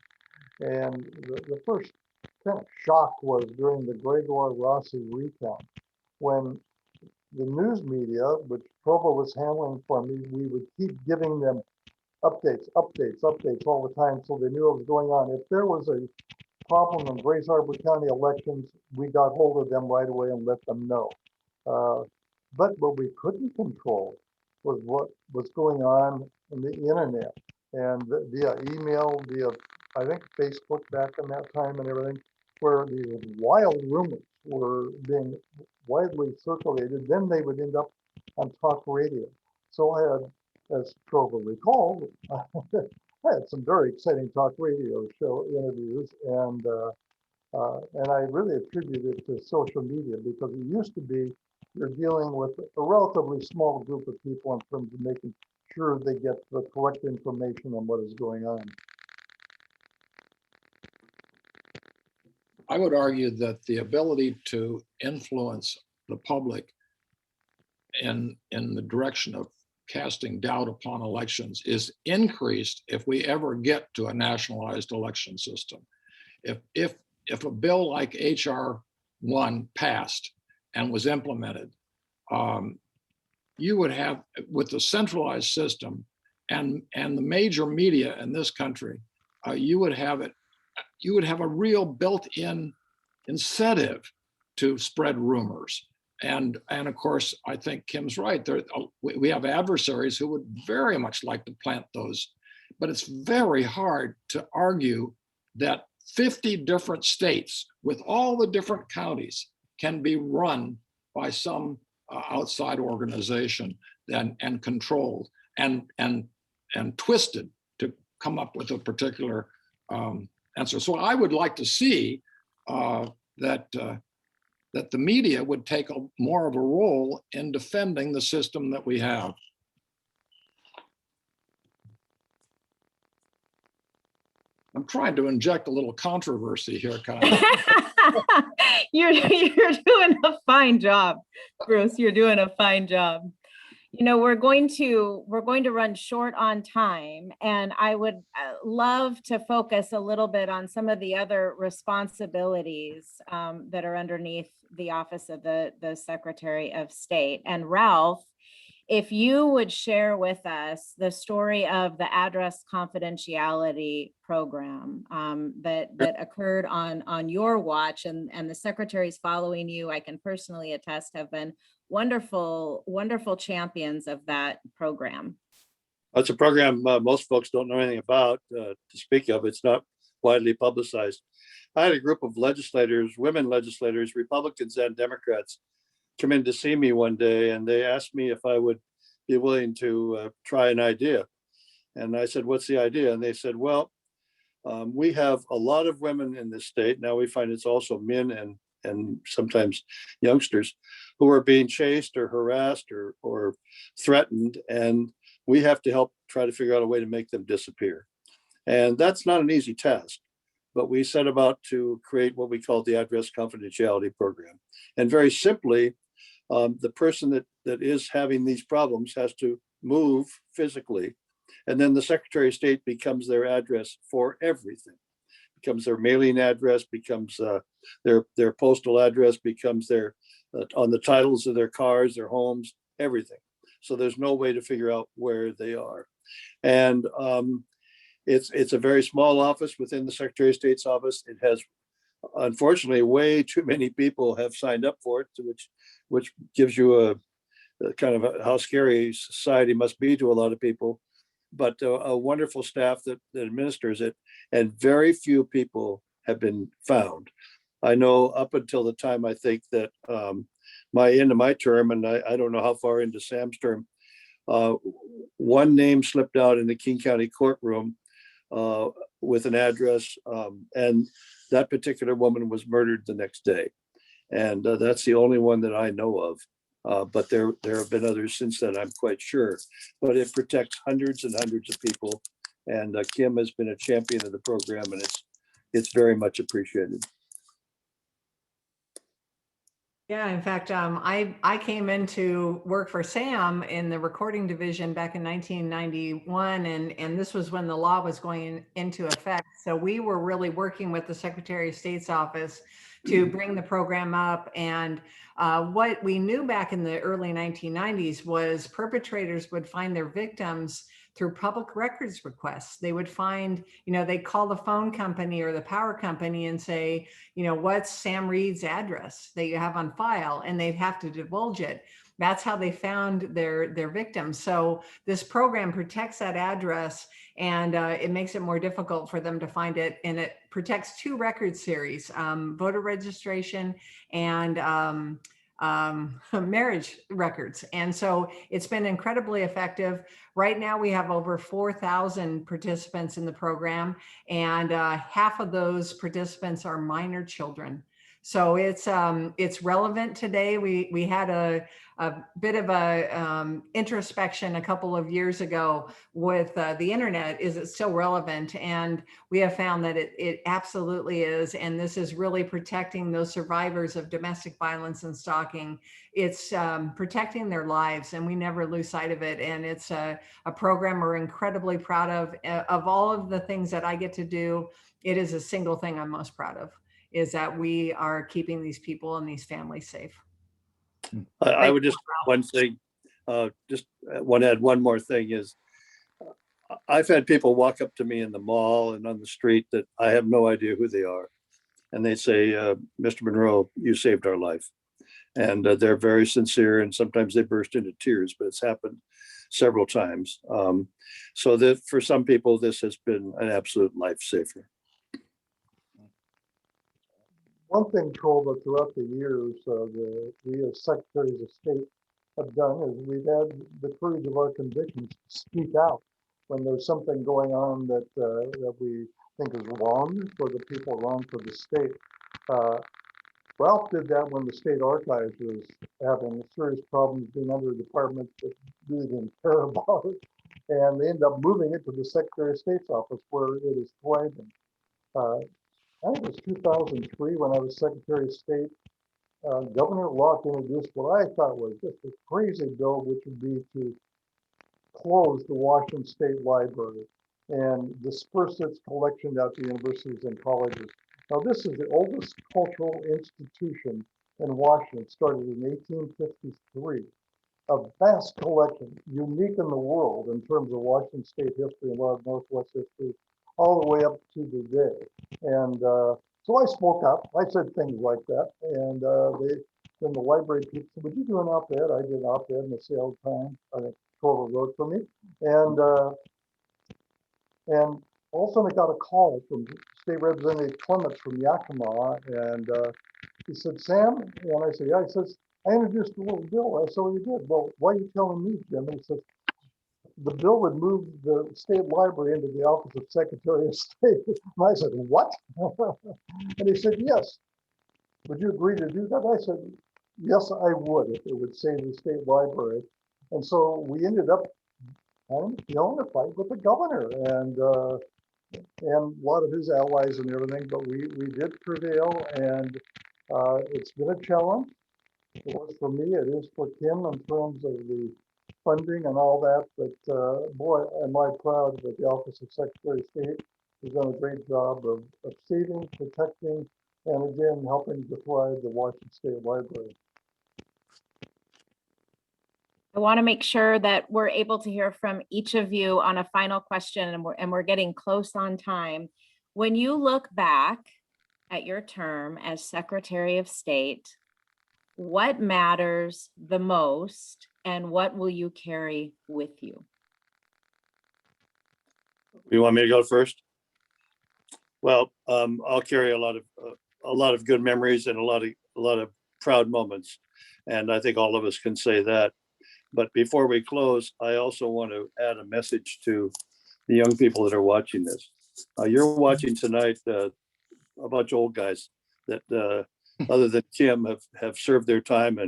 And the first kind of shock was during the Gregor Rossi recount, when the news media, which Provo was handling for me, we would keep giving them updates all the time, so they knew what was going on. If there was a problem in Grace Harbor County elections, we got hold of them right away and let them know. But what we couldn't control was what was going on in the internet and via email, via I think Facebook back in that time and everything, where these wild rumors were being widely circulated. Then they would end up on talk radio. So I had, as Trova recalled, I had some very exciting talk radio show interviews, and I really attribute it to social media, because it used to be you're dealing with a relatively small group of people in terms of making sure they get the correct information on what is going on. I would argue that the ability to influence the public in the direction of casting doubt upon elections is increased if we ever get to a nationalized election system. If a bill like HR 1 passed and was implemented, you would have, with the centralized system and the major media in this country, you would have a real built-in incentive to spread rumors. And of course, I think Kim's right. We have adversaries who would very much like to plant those, but it's very hard to argue that 50 different states with all the different counties can be run by some outside organization and controlled and twisted to come up with a particular answer. So I would like to see that the media would take more of a role in defending the system that we have. I'm trying to inject a little controversy here, Connie. You're doing a fine job, Bruce. You're doing a fine job. You know, we're going to run short on time, and I would love to focus a little bit on some of the other responsibilities that are underneath the office of the Secretary of State. And Ralph, if you would share with us the story of the address confidentiality program that occurred on your watch, and the secretaries following you, I can personally attest, have been wonderful champions of that program. It's a program most folks don't know anything about to speak of. It's not widely publicized. I had a group of legislators, women legislators, Republicans and Democrats, come in to see me one day, and they asked me if I would be willing to try an idea. And I said, what's the idea? And they said, well, we have a lot of women in this state. Now we find it's also men and sometimes youngsters who are being chased or harassed or threatened. And we have to help try to figure out a way to make them disappear. And that's not an easy task. But we set about to create what we call the address confidentiality program. And very simply, the person that is having these problems has to move physically. And then the Secretary of State becomes their address for everything. Becomes their mailing address, becomes their postal address, becomes their on the titles of their cars, their homes, everything. So there's no way to figure out where they are. And it's a very small office within the Secretary of State's office. It has, unfortunately, way too many people have signed up for it, which gives you a kind of how scary society must be to a lot of people. But a wonderful staff that administers it, and very few people have been found. I know up until the time I think that end of my term, and I don't know how far into Sam's term, one name slipped out in the King County courtroom with an address, and that particular woman was murdered the next day. And that's the only one that I know of. But there have been others since then, I'm quite sure. But it protects hundreds and hundreds of people. And Kim has been a champion of the program, and it's very much appreciated. Yeah, in fact, I came into work for Sam in the recording division back in 1991, and this was when the law was going into effect. So we were really working with the Secretary of State's office to bring the program up. And what we knew back in the early 1990s was perpetrators would find their victims through public records requests. They would find, they'd call the phone company or the power company and say, what's Sam Reed's address that you have on file? And they'd have to divulge it. That's how they found their victims. So this program protects that address, and it makes it more difficult for them to find it. And it protects two record series, voter registration and marriage records. And so it's been incredibly effective. Right now we have over 4,000 participants in the program, and half of those participants are minor children. So it's relevant today. We had a bit of a introspection a couple of years ago with the internet. Is it still relevant? And we have found that it absolutely is. And this is really protecting those survivors of domestic violence and stalking. It's protecting their lives, and we never lose sight of it. And it's a program we're incredibly proud of. Of all of the things that I get to do, it is a single thing I'm most proud of, is that we are keeping these people and these families safe. I would just one thing, just want to add one more thing is, I've had people walk up to me in the mall and on the street that I have no idea who they are. And they say, Mr. Munro, you saved our life. And they're very sincere, and sometimes they burst into tears, but it's happened several times. So that for some people, this has been an absolute lifesaver. One thing, Cole, that throughout the years, we as Secretaries of State have done is we've had the courage of our convictions to speak out when there's something going on that we think is wrong for the people, wrong for the state. Ralph did that when the state archives was having serious problems being under a department that really didn't care about it. And they ended up moving it to the Secretary of State's office, where it is thriving. I think it was 2003 when I was Secretary of State. Governor Locke introduced what I thought was just a crazy bill, which would be to close the Washington State Library and disperse its collection out to universities and colleges. Now, this is the oldest cultural institution in Washington. It started in 1853. A vast collection, unique in the world in terms of Washington State history and a lot of Northwest history, all the way up to today. And so I spoke up. I said things like that. And then the library people said, would you do an op-ed? I did an op-ed in the Seattle Times. I think Cora wrote for me. And all of a sudden I got a call from State Representative Clements from Yakima. And he said, Sam? And I said, yeah. He says, I introduced a little bill. I said, well, you did. Well, why are you telling me, Jim? And he says, the bill would move the state library into the office of Secretary of State. And I said, what? And he said, yes. Would you agree to do that? I said, yes, I would, if it would save the state library. And so we ended up having a fight with the governor and a lot of his allies and everything, but we did prevail, and it's been a challenge. It was for me, it is for Kim in terms of the funding and all that, but boy, am I proud that the Office of Secretary of State has done a great job of saving, protecting, and again, helping to thrive the Washington State Library. I want to make sure that we're able to hear from each of you on a final question, and we're getting close on time. When you look back at your term as Secretary of State, what matters the most and what will you carry with you? You want me to go first? Well, I'll carry a lot of good memories and a lot of proud moments, and I think all of us can say that. But before we close, I also want to add a message to the young people that are watching this. You're watching tonight a bunch of old guys that, other than Kim, have served their time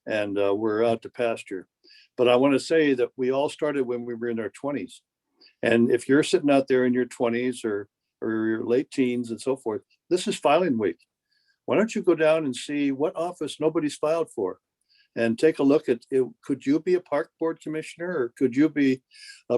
and we're out to pasture. But I want to say that we all started when we were in our 20s. And if you're sitting out there in your 20s or your late teens and so forth, this is filing week. Why don't you go down and see what office nobody's filed for? And take a look at it. Could you be a park board commissioner, or could you be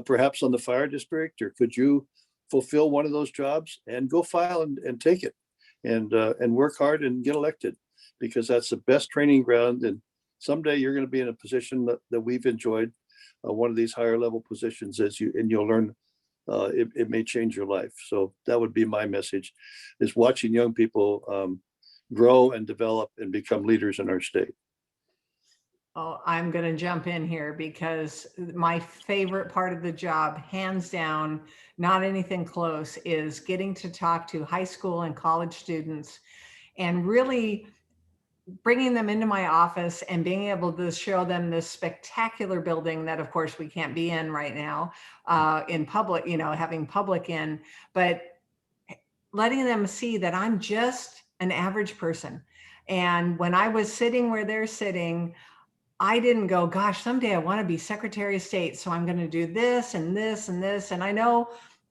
perhaps on the fire district, or could you fulfill one of those jobs? And go file and take it, and work hard and get elected, because that's the best training ground. And someday you're going to be in a position that we've enjoyed, one of these higher level positions, and you'll learn. It may change your life. So that would be my message: is watching young people grow and develop and become leaders in our state. Oh, I'm going to jump in here because my favorite part of the job, hands down, not anything close, is getting to talk to high school and college students and really bringing them into my office and being able to show them this spectacular building that, of course, we can't be in right now in public, having public in, but letting them see that I'm just an average person. And when I was sitting where they're sitting, I didn't go, gosh, someday I want to be Secretary of State, so I'm going to do this and this and this. And I know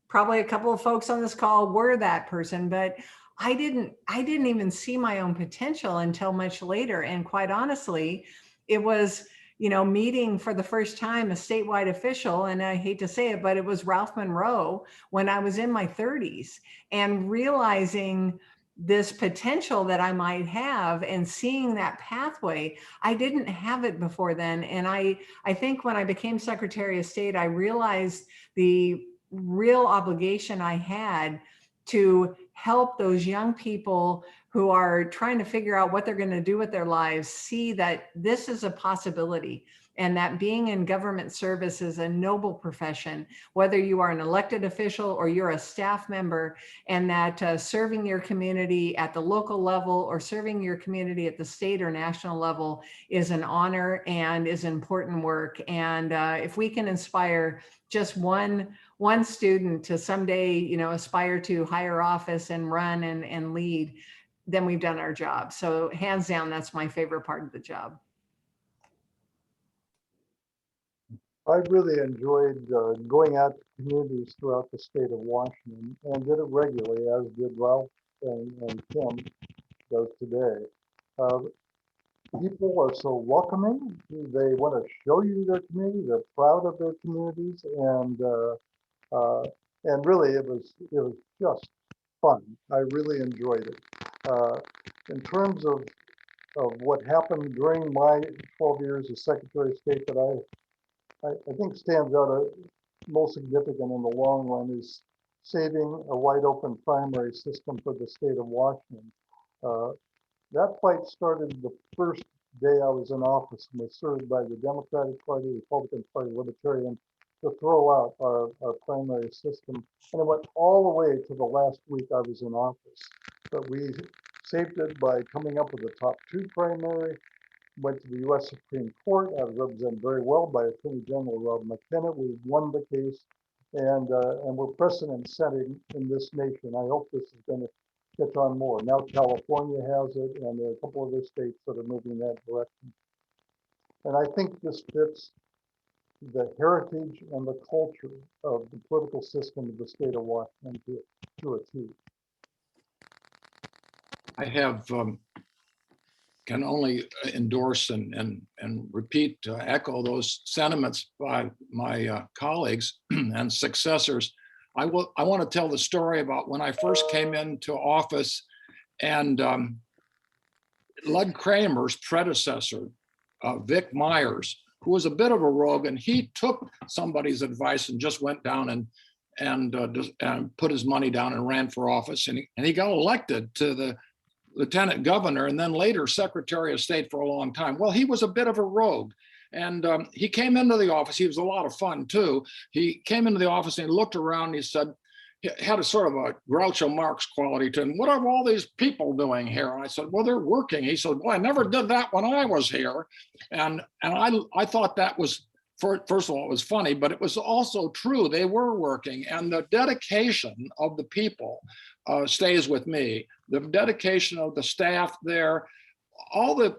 probably a couple of folks on this call were that person, but I didn't even see my own potential until much later. And quite honestly, it was, meeting for the first time a statewide official, and I hate to say it, but it was Ralph Munro when I was in my 30s, and realizing this potential that I might have and seeing that pathway. I didn't have it before then. And I think when I became Secretary of State, I realized the real obligation I had to help those young people who are trying to figure out what they're going to do with their lives see that this is a possibility, and that being in government service is a noble profession, whether you are an elected official or you're a staff member, and that serving your community at the local level or serving your community at the state or national level is an honor and is important work. And if we can inspire just one student to someday, aspire to higher office and run and lead, then we've done our job. So hands down, that's my favorite part of the job. I really enjoyed going out to communities throughout the state of Washington, and did it regularly, as did Ralph and Kim does today. People are so welcoming. They want to show you their community. They're proud of their communities, and really it was just fun. I really enjoyed it. In terms of what happened during my 12 years as Secretary of State, that I think stands out most significant in the long run is saving a wide open primary system for the state of Washington. That fight started the first day I was in office and was served by the Democratic Party, Republican Party, Libertarian, to throw out our primary system. And it went all the way to the last week I was in office. But we saved it by coming up with a top 2 primary, went to the U.S. Supreme Court. I was represented very well by Attorney General Rob McKenna. We won the case, and we're precedent setting in this nation. I hope this is going to catch on more. Now California has it, and there are a couple other states that are moving that direction. And I think this fits the heritage and the culture of the political system of the state of Washington to a T. I have can only endorse and repeat, echo those sentiments by my colleagues and successors. I want to tell the story about when I first came into office, and Lud Kramer's predecessor, Vic Myers, who was a bit of a rogue, and he took somebody's advice and just went down and put his money down and ran for office, and he got elected to the lieutenant governor and then later Secretary of State for a long time. Well, he was a bit of a rogue. And he came into the office. He was a lot of fun too. He came into the office and he looked around and he said, he had a sort of a Groucho Marx quality to him. What are all these people doing here? And I said, well, they're working. He said, well, I never did that when I was here. And I thought that was, first of all, it was funny, but it was also true. They were working, and the dedication of the people stays with me. The dedication of the staff there, all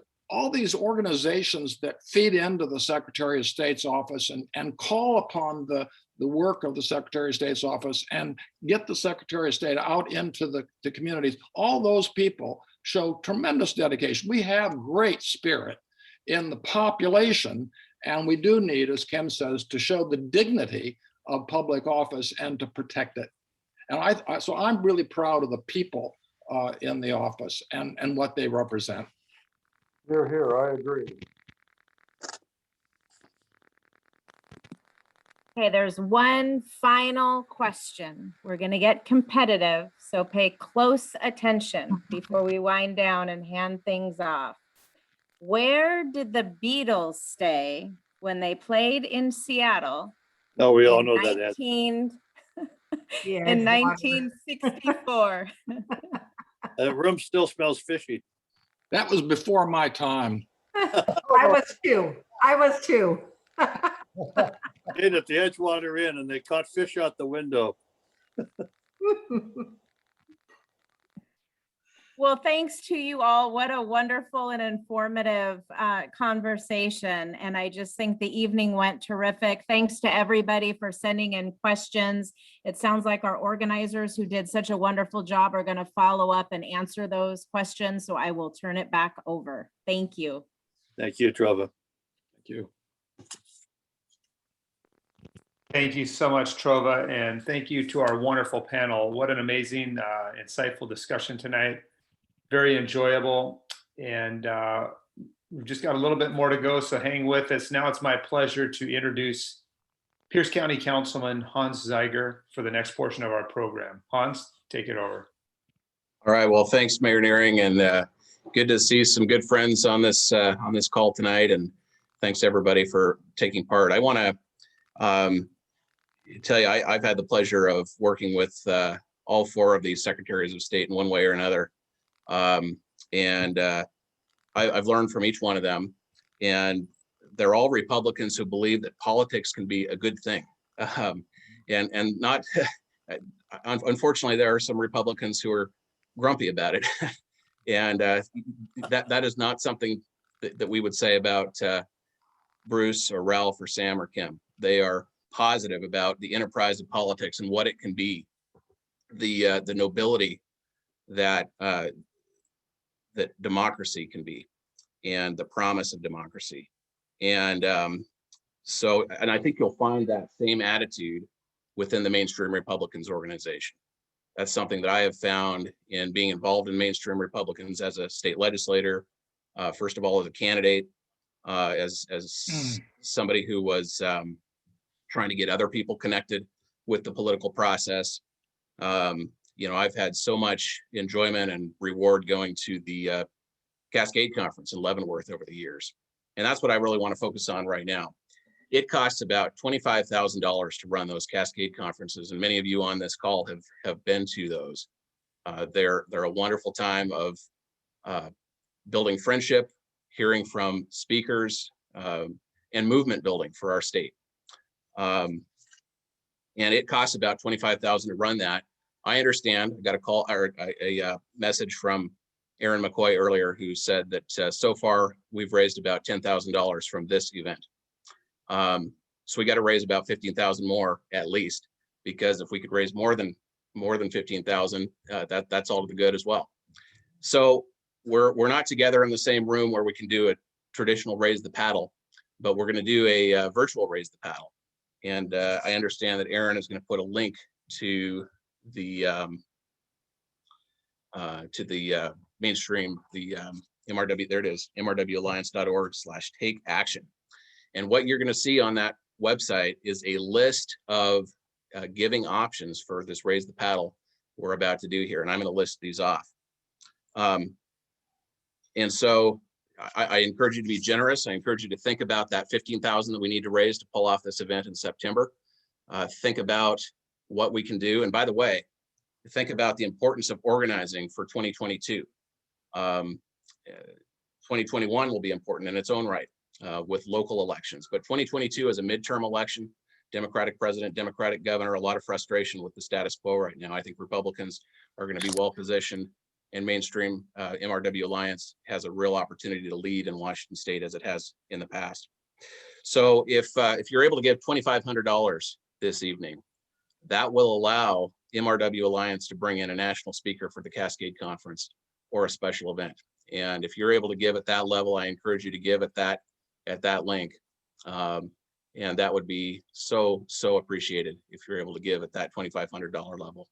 these organizations that feed into the Secretary of State's office and call upon the work of the Secretary of State's office and get the Secretary of State out into the communities. All those people show tremendous dedication. We have great spirit in the population, and we do need, as Kim says, to show the dignity of public office and to protect it. And so I'm really proud of the people in the office and what they represent. Here, I agree. Okay, there's one final question. We're going to get competitive, so pay close attention before we wind down and hand things off. Where did the Beatles stay when they played in Seattle? No, we all in know that. 1964? The room still smells fishy. That was before my time. I was too. In at the Edgewater Inn, and they caught fish out the window. Well, thanks to you all. What a wonderful and informative conversation. And I just think the evening went terrific. Thanks to everybody for sending in questions. It sounds like our organizers who did such a wonderful job are going to follow up and answer those questions. So I will turn it back over. Thank you. Thank you, Trevor. Thank you. Thank you so much, Trova, and thank you to our wonderful panel. What an amazing, insightful discussion tonight. Very enjoyable, and we've just got a little bit more to go, so hang with us. Now it's my pleasure to introduce Pierce County Councilman Hans Zeiger for the next portion of our program. Hans, take it over. All right, well, thanks, Mayor Nearing, and good to see some good friends on this call tonight, and thanks to everybody for taking part. I want to tell you, I've had the pleasure of working with all four of these secretaries of state in one way or another. I've learned from each one of them, and they're all Republicans who believe that politics can be a good thing. And not, unfortunately, there are some Republicans who are grumpy about it. And that is not something that we would say about Bruce or Ralph or Sam or Kim. They are positive about the enterprise of politics and what it can be, the nobility that that democracy can be, and the promise of democracy. And and I think you'll find that same attitude within the Mainstream Republicans organization. That's something that I have found in being involved in Mainstream Republicans as a state legislator, first of all as a candidate, as somebody who was trying to get other people connected with the political process. You know, I've had so much enjoyment and reward going to the Cascade Conference in Leavenworth over the years. And that's what I really want to focus on right now. It costs about $25,000 to run those Cascade conferences, and many of you on this call have been to those. They're a wonderful time of building friendship, hearing from speakers, and movement building for our state. And it costs about $25,000 to run that. I understand. I got a call or a message from Aaron McCoy earlier, who said that so far we've raised about $10,000 from this event. So we got to raise about 15,000 more at least, because if we could raise more than 15,000, that's all to the good as well. So we're not together in the same room where we can do a traditional raise the paddle, but we're going to do a virtual raise the paddle. And I understand that Aaron is going to put a link to the mainstream, the MRW, there it is, mrwalliance.org/take action. And what you're going to see on that website is a list of giving options for this Raise the Paddle we're about to do here. And I'm going to list these off. And so I encourage you to be generous. I encourage you to think about that 15,000 that we need to raise to pull off this event in September. Think about what we can do. And by the way, think about the importance of organizing for 2022. 2021 will be important in its own right with local elections, but 2022 is a midterm election, Democratic president, Democratic governor, a lot of frustration with the status quo right now. I think Republicans are going to be well positioned, and mainstream MRW Alliance has a real opportunity to lead in Washington State as it has in the past. So if you're able to give $2,500 this evening, that will allow MRW Alliance to bring in a national speaker for the Cascade Conference or a special event. And if you're able to give at that level, I encourage you to give at that link. And that would be so appreciated if you're able to give at that $2,500 level.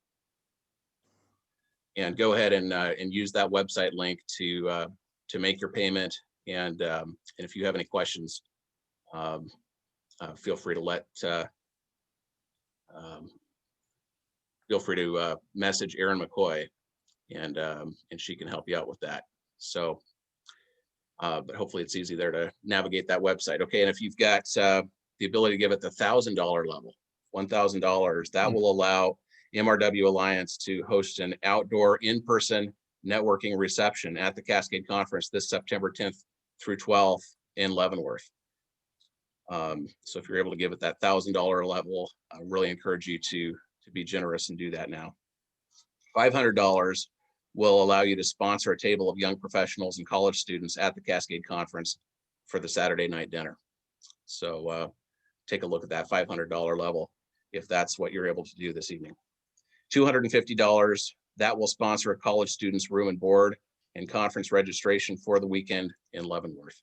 And go ahead and use that website link to make your payment. And if you have any questions, feel free to message Erin McCoy, and she can help you out with that. So, but hopefully it's easy there to navigate that website. Okay, and if you've got the ability to give at the $1,000 level, $1,000, that will allow MRW Alliance to host an outdoor in-person networking reception at the Cascade Conference this September 10th through 12th in Leavenworth. So if you're able to give at that $1,000 level, I really encourage you to be generous and do that now. $500 will allow you to sponsor a table of young professionals and college students at the Cascade Conference for the Saturday night dinner. So take a look at that $500 level if that's what you're able to do this evening. $250, that will sponsor a college student's room and board and conference registration for the weekend in Leavenworth.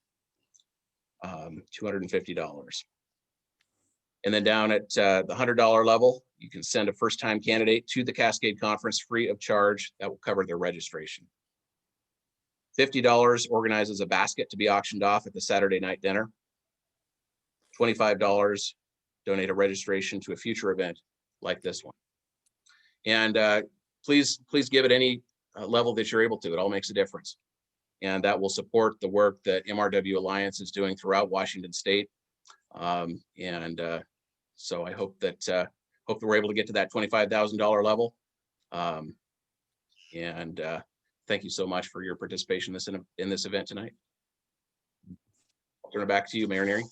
$250. And then down at the $100 level, you can send a first-time candidate to the Cascade Conference free of charge. That will cover their registration. $50 organizes a basket to be auctioned off at the Saturday night dinner. $25, donate a registration to a future event like this one. And please give at any level that you're able to. It all makes a difference. And that will support the work that MRW Alliance is doing throughout Washington State. So I hope that we're able to get to that $25,000 level. Thank you so much for your participation in this event tonight. I'll turn it back to you, Mayor Neary.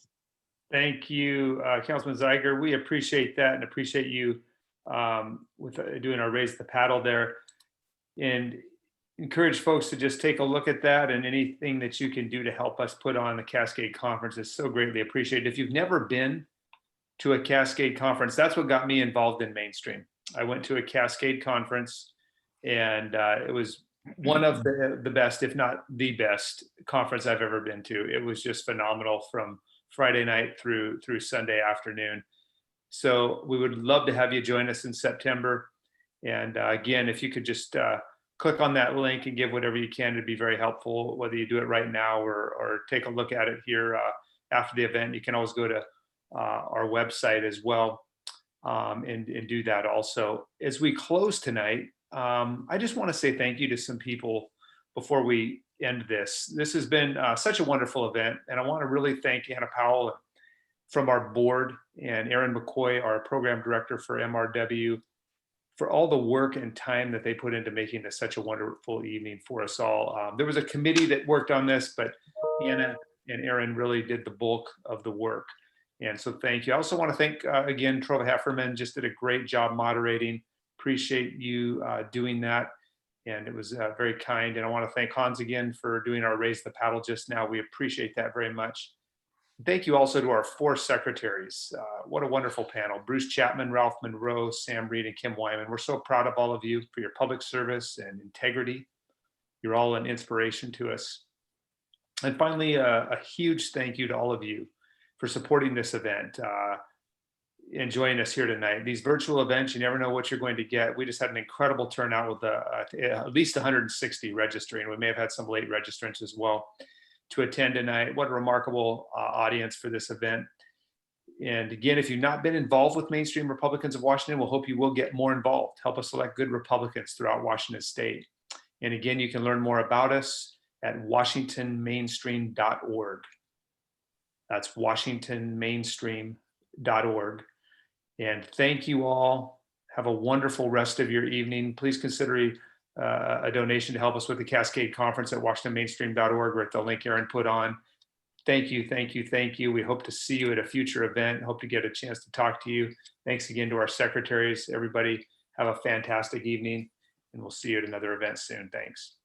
Thank you, Councilman Zeiger. We appreciate that and appreciate you with doing our Raise the Paddle there, and encourage folks to just take a look at that, and anything that you can do to help us put on the Cascade Conference is so greatly appreciated. If you've never been to a Cascade Conference, that's what got me involved in mainstream. I went to a Cascade Conference, and it was one of the best, if not the best conference I've ever been to. It was just phenomenal from Friday night through Sunday afternoon. So we would love to have you join us in September. And again, if you could just click on that link and give whatever you can, it'd be very helpful, whether you do it right now or take a look at it here after the event. You can always go to our website as well and do that also. As we close tonight, I just want to say thank you to some people before we end this. This has been such a wonderful event, and I want to really thank Anna Powell from our board and Erin McCoy, our program director for MRW, for all the work and time that they put into making this such a wonderful evening for us all. There was a committee that worked on this, but Anna and Erin really did the bulk of the work. And so thank you. I also want to thank, again, Trova Hefferman just did a great job moderating. Appreciate you doing that. And it was very kind. And I want to thank Hans again for doing our Raise the Paddle just now. We appreciate that very much. Thank you also to our 4 secretaries. What a wonderful panel. Bruce Chapman, Ralph Munro, Sam Reed, and Kim Wyman. We're so proud of all of you for your public service and integrity. You're all an inspiration to us. And finally, a huge thank you to all of you for supporting this event and joining us here tonight. These virtual events, you never know what you're going to get. We just had an incredible turnout with at least 160 registering. We may have had some late registrants as well. to attend tonight. What a remarkable audience for this event. And again, if you've not been involved with Mainstream Republicans of Washington, we'll hope you will get more involved. Help us select good Republicans throughout Washington state. And again, you can learn more about us at washingtonmainstream.org. That's washingtonmainstream.org. And thank you all. Have a wonderful rest of your evening. Please consider a donation to help us with the Cascade Conference at washingtonmainstream.org or at the link Aaron put on. Thank you, thank you, thank you. We hope to see you at a future event. Hope to get a chance to talk to you. Thanks again to our secretaries. Everybody have a fantastic evening, and we'll see you at another event soon. Thanks.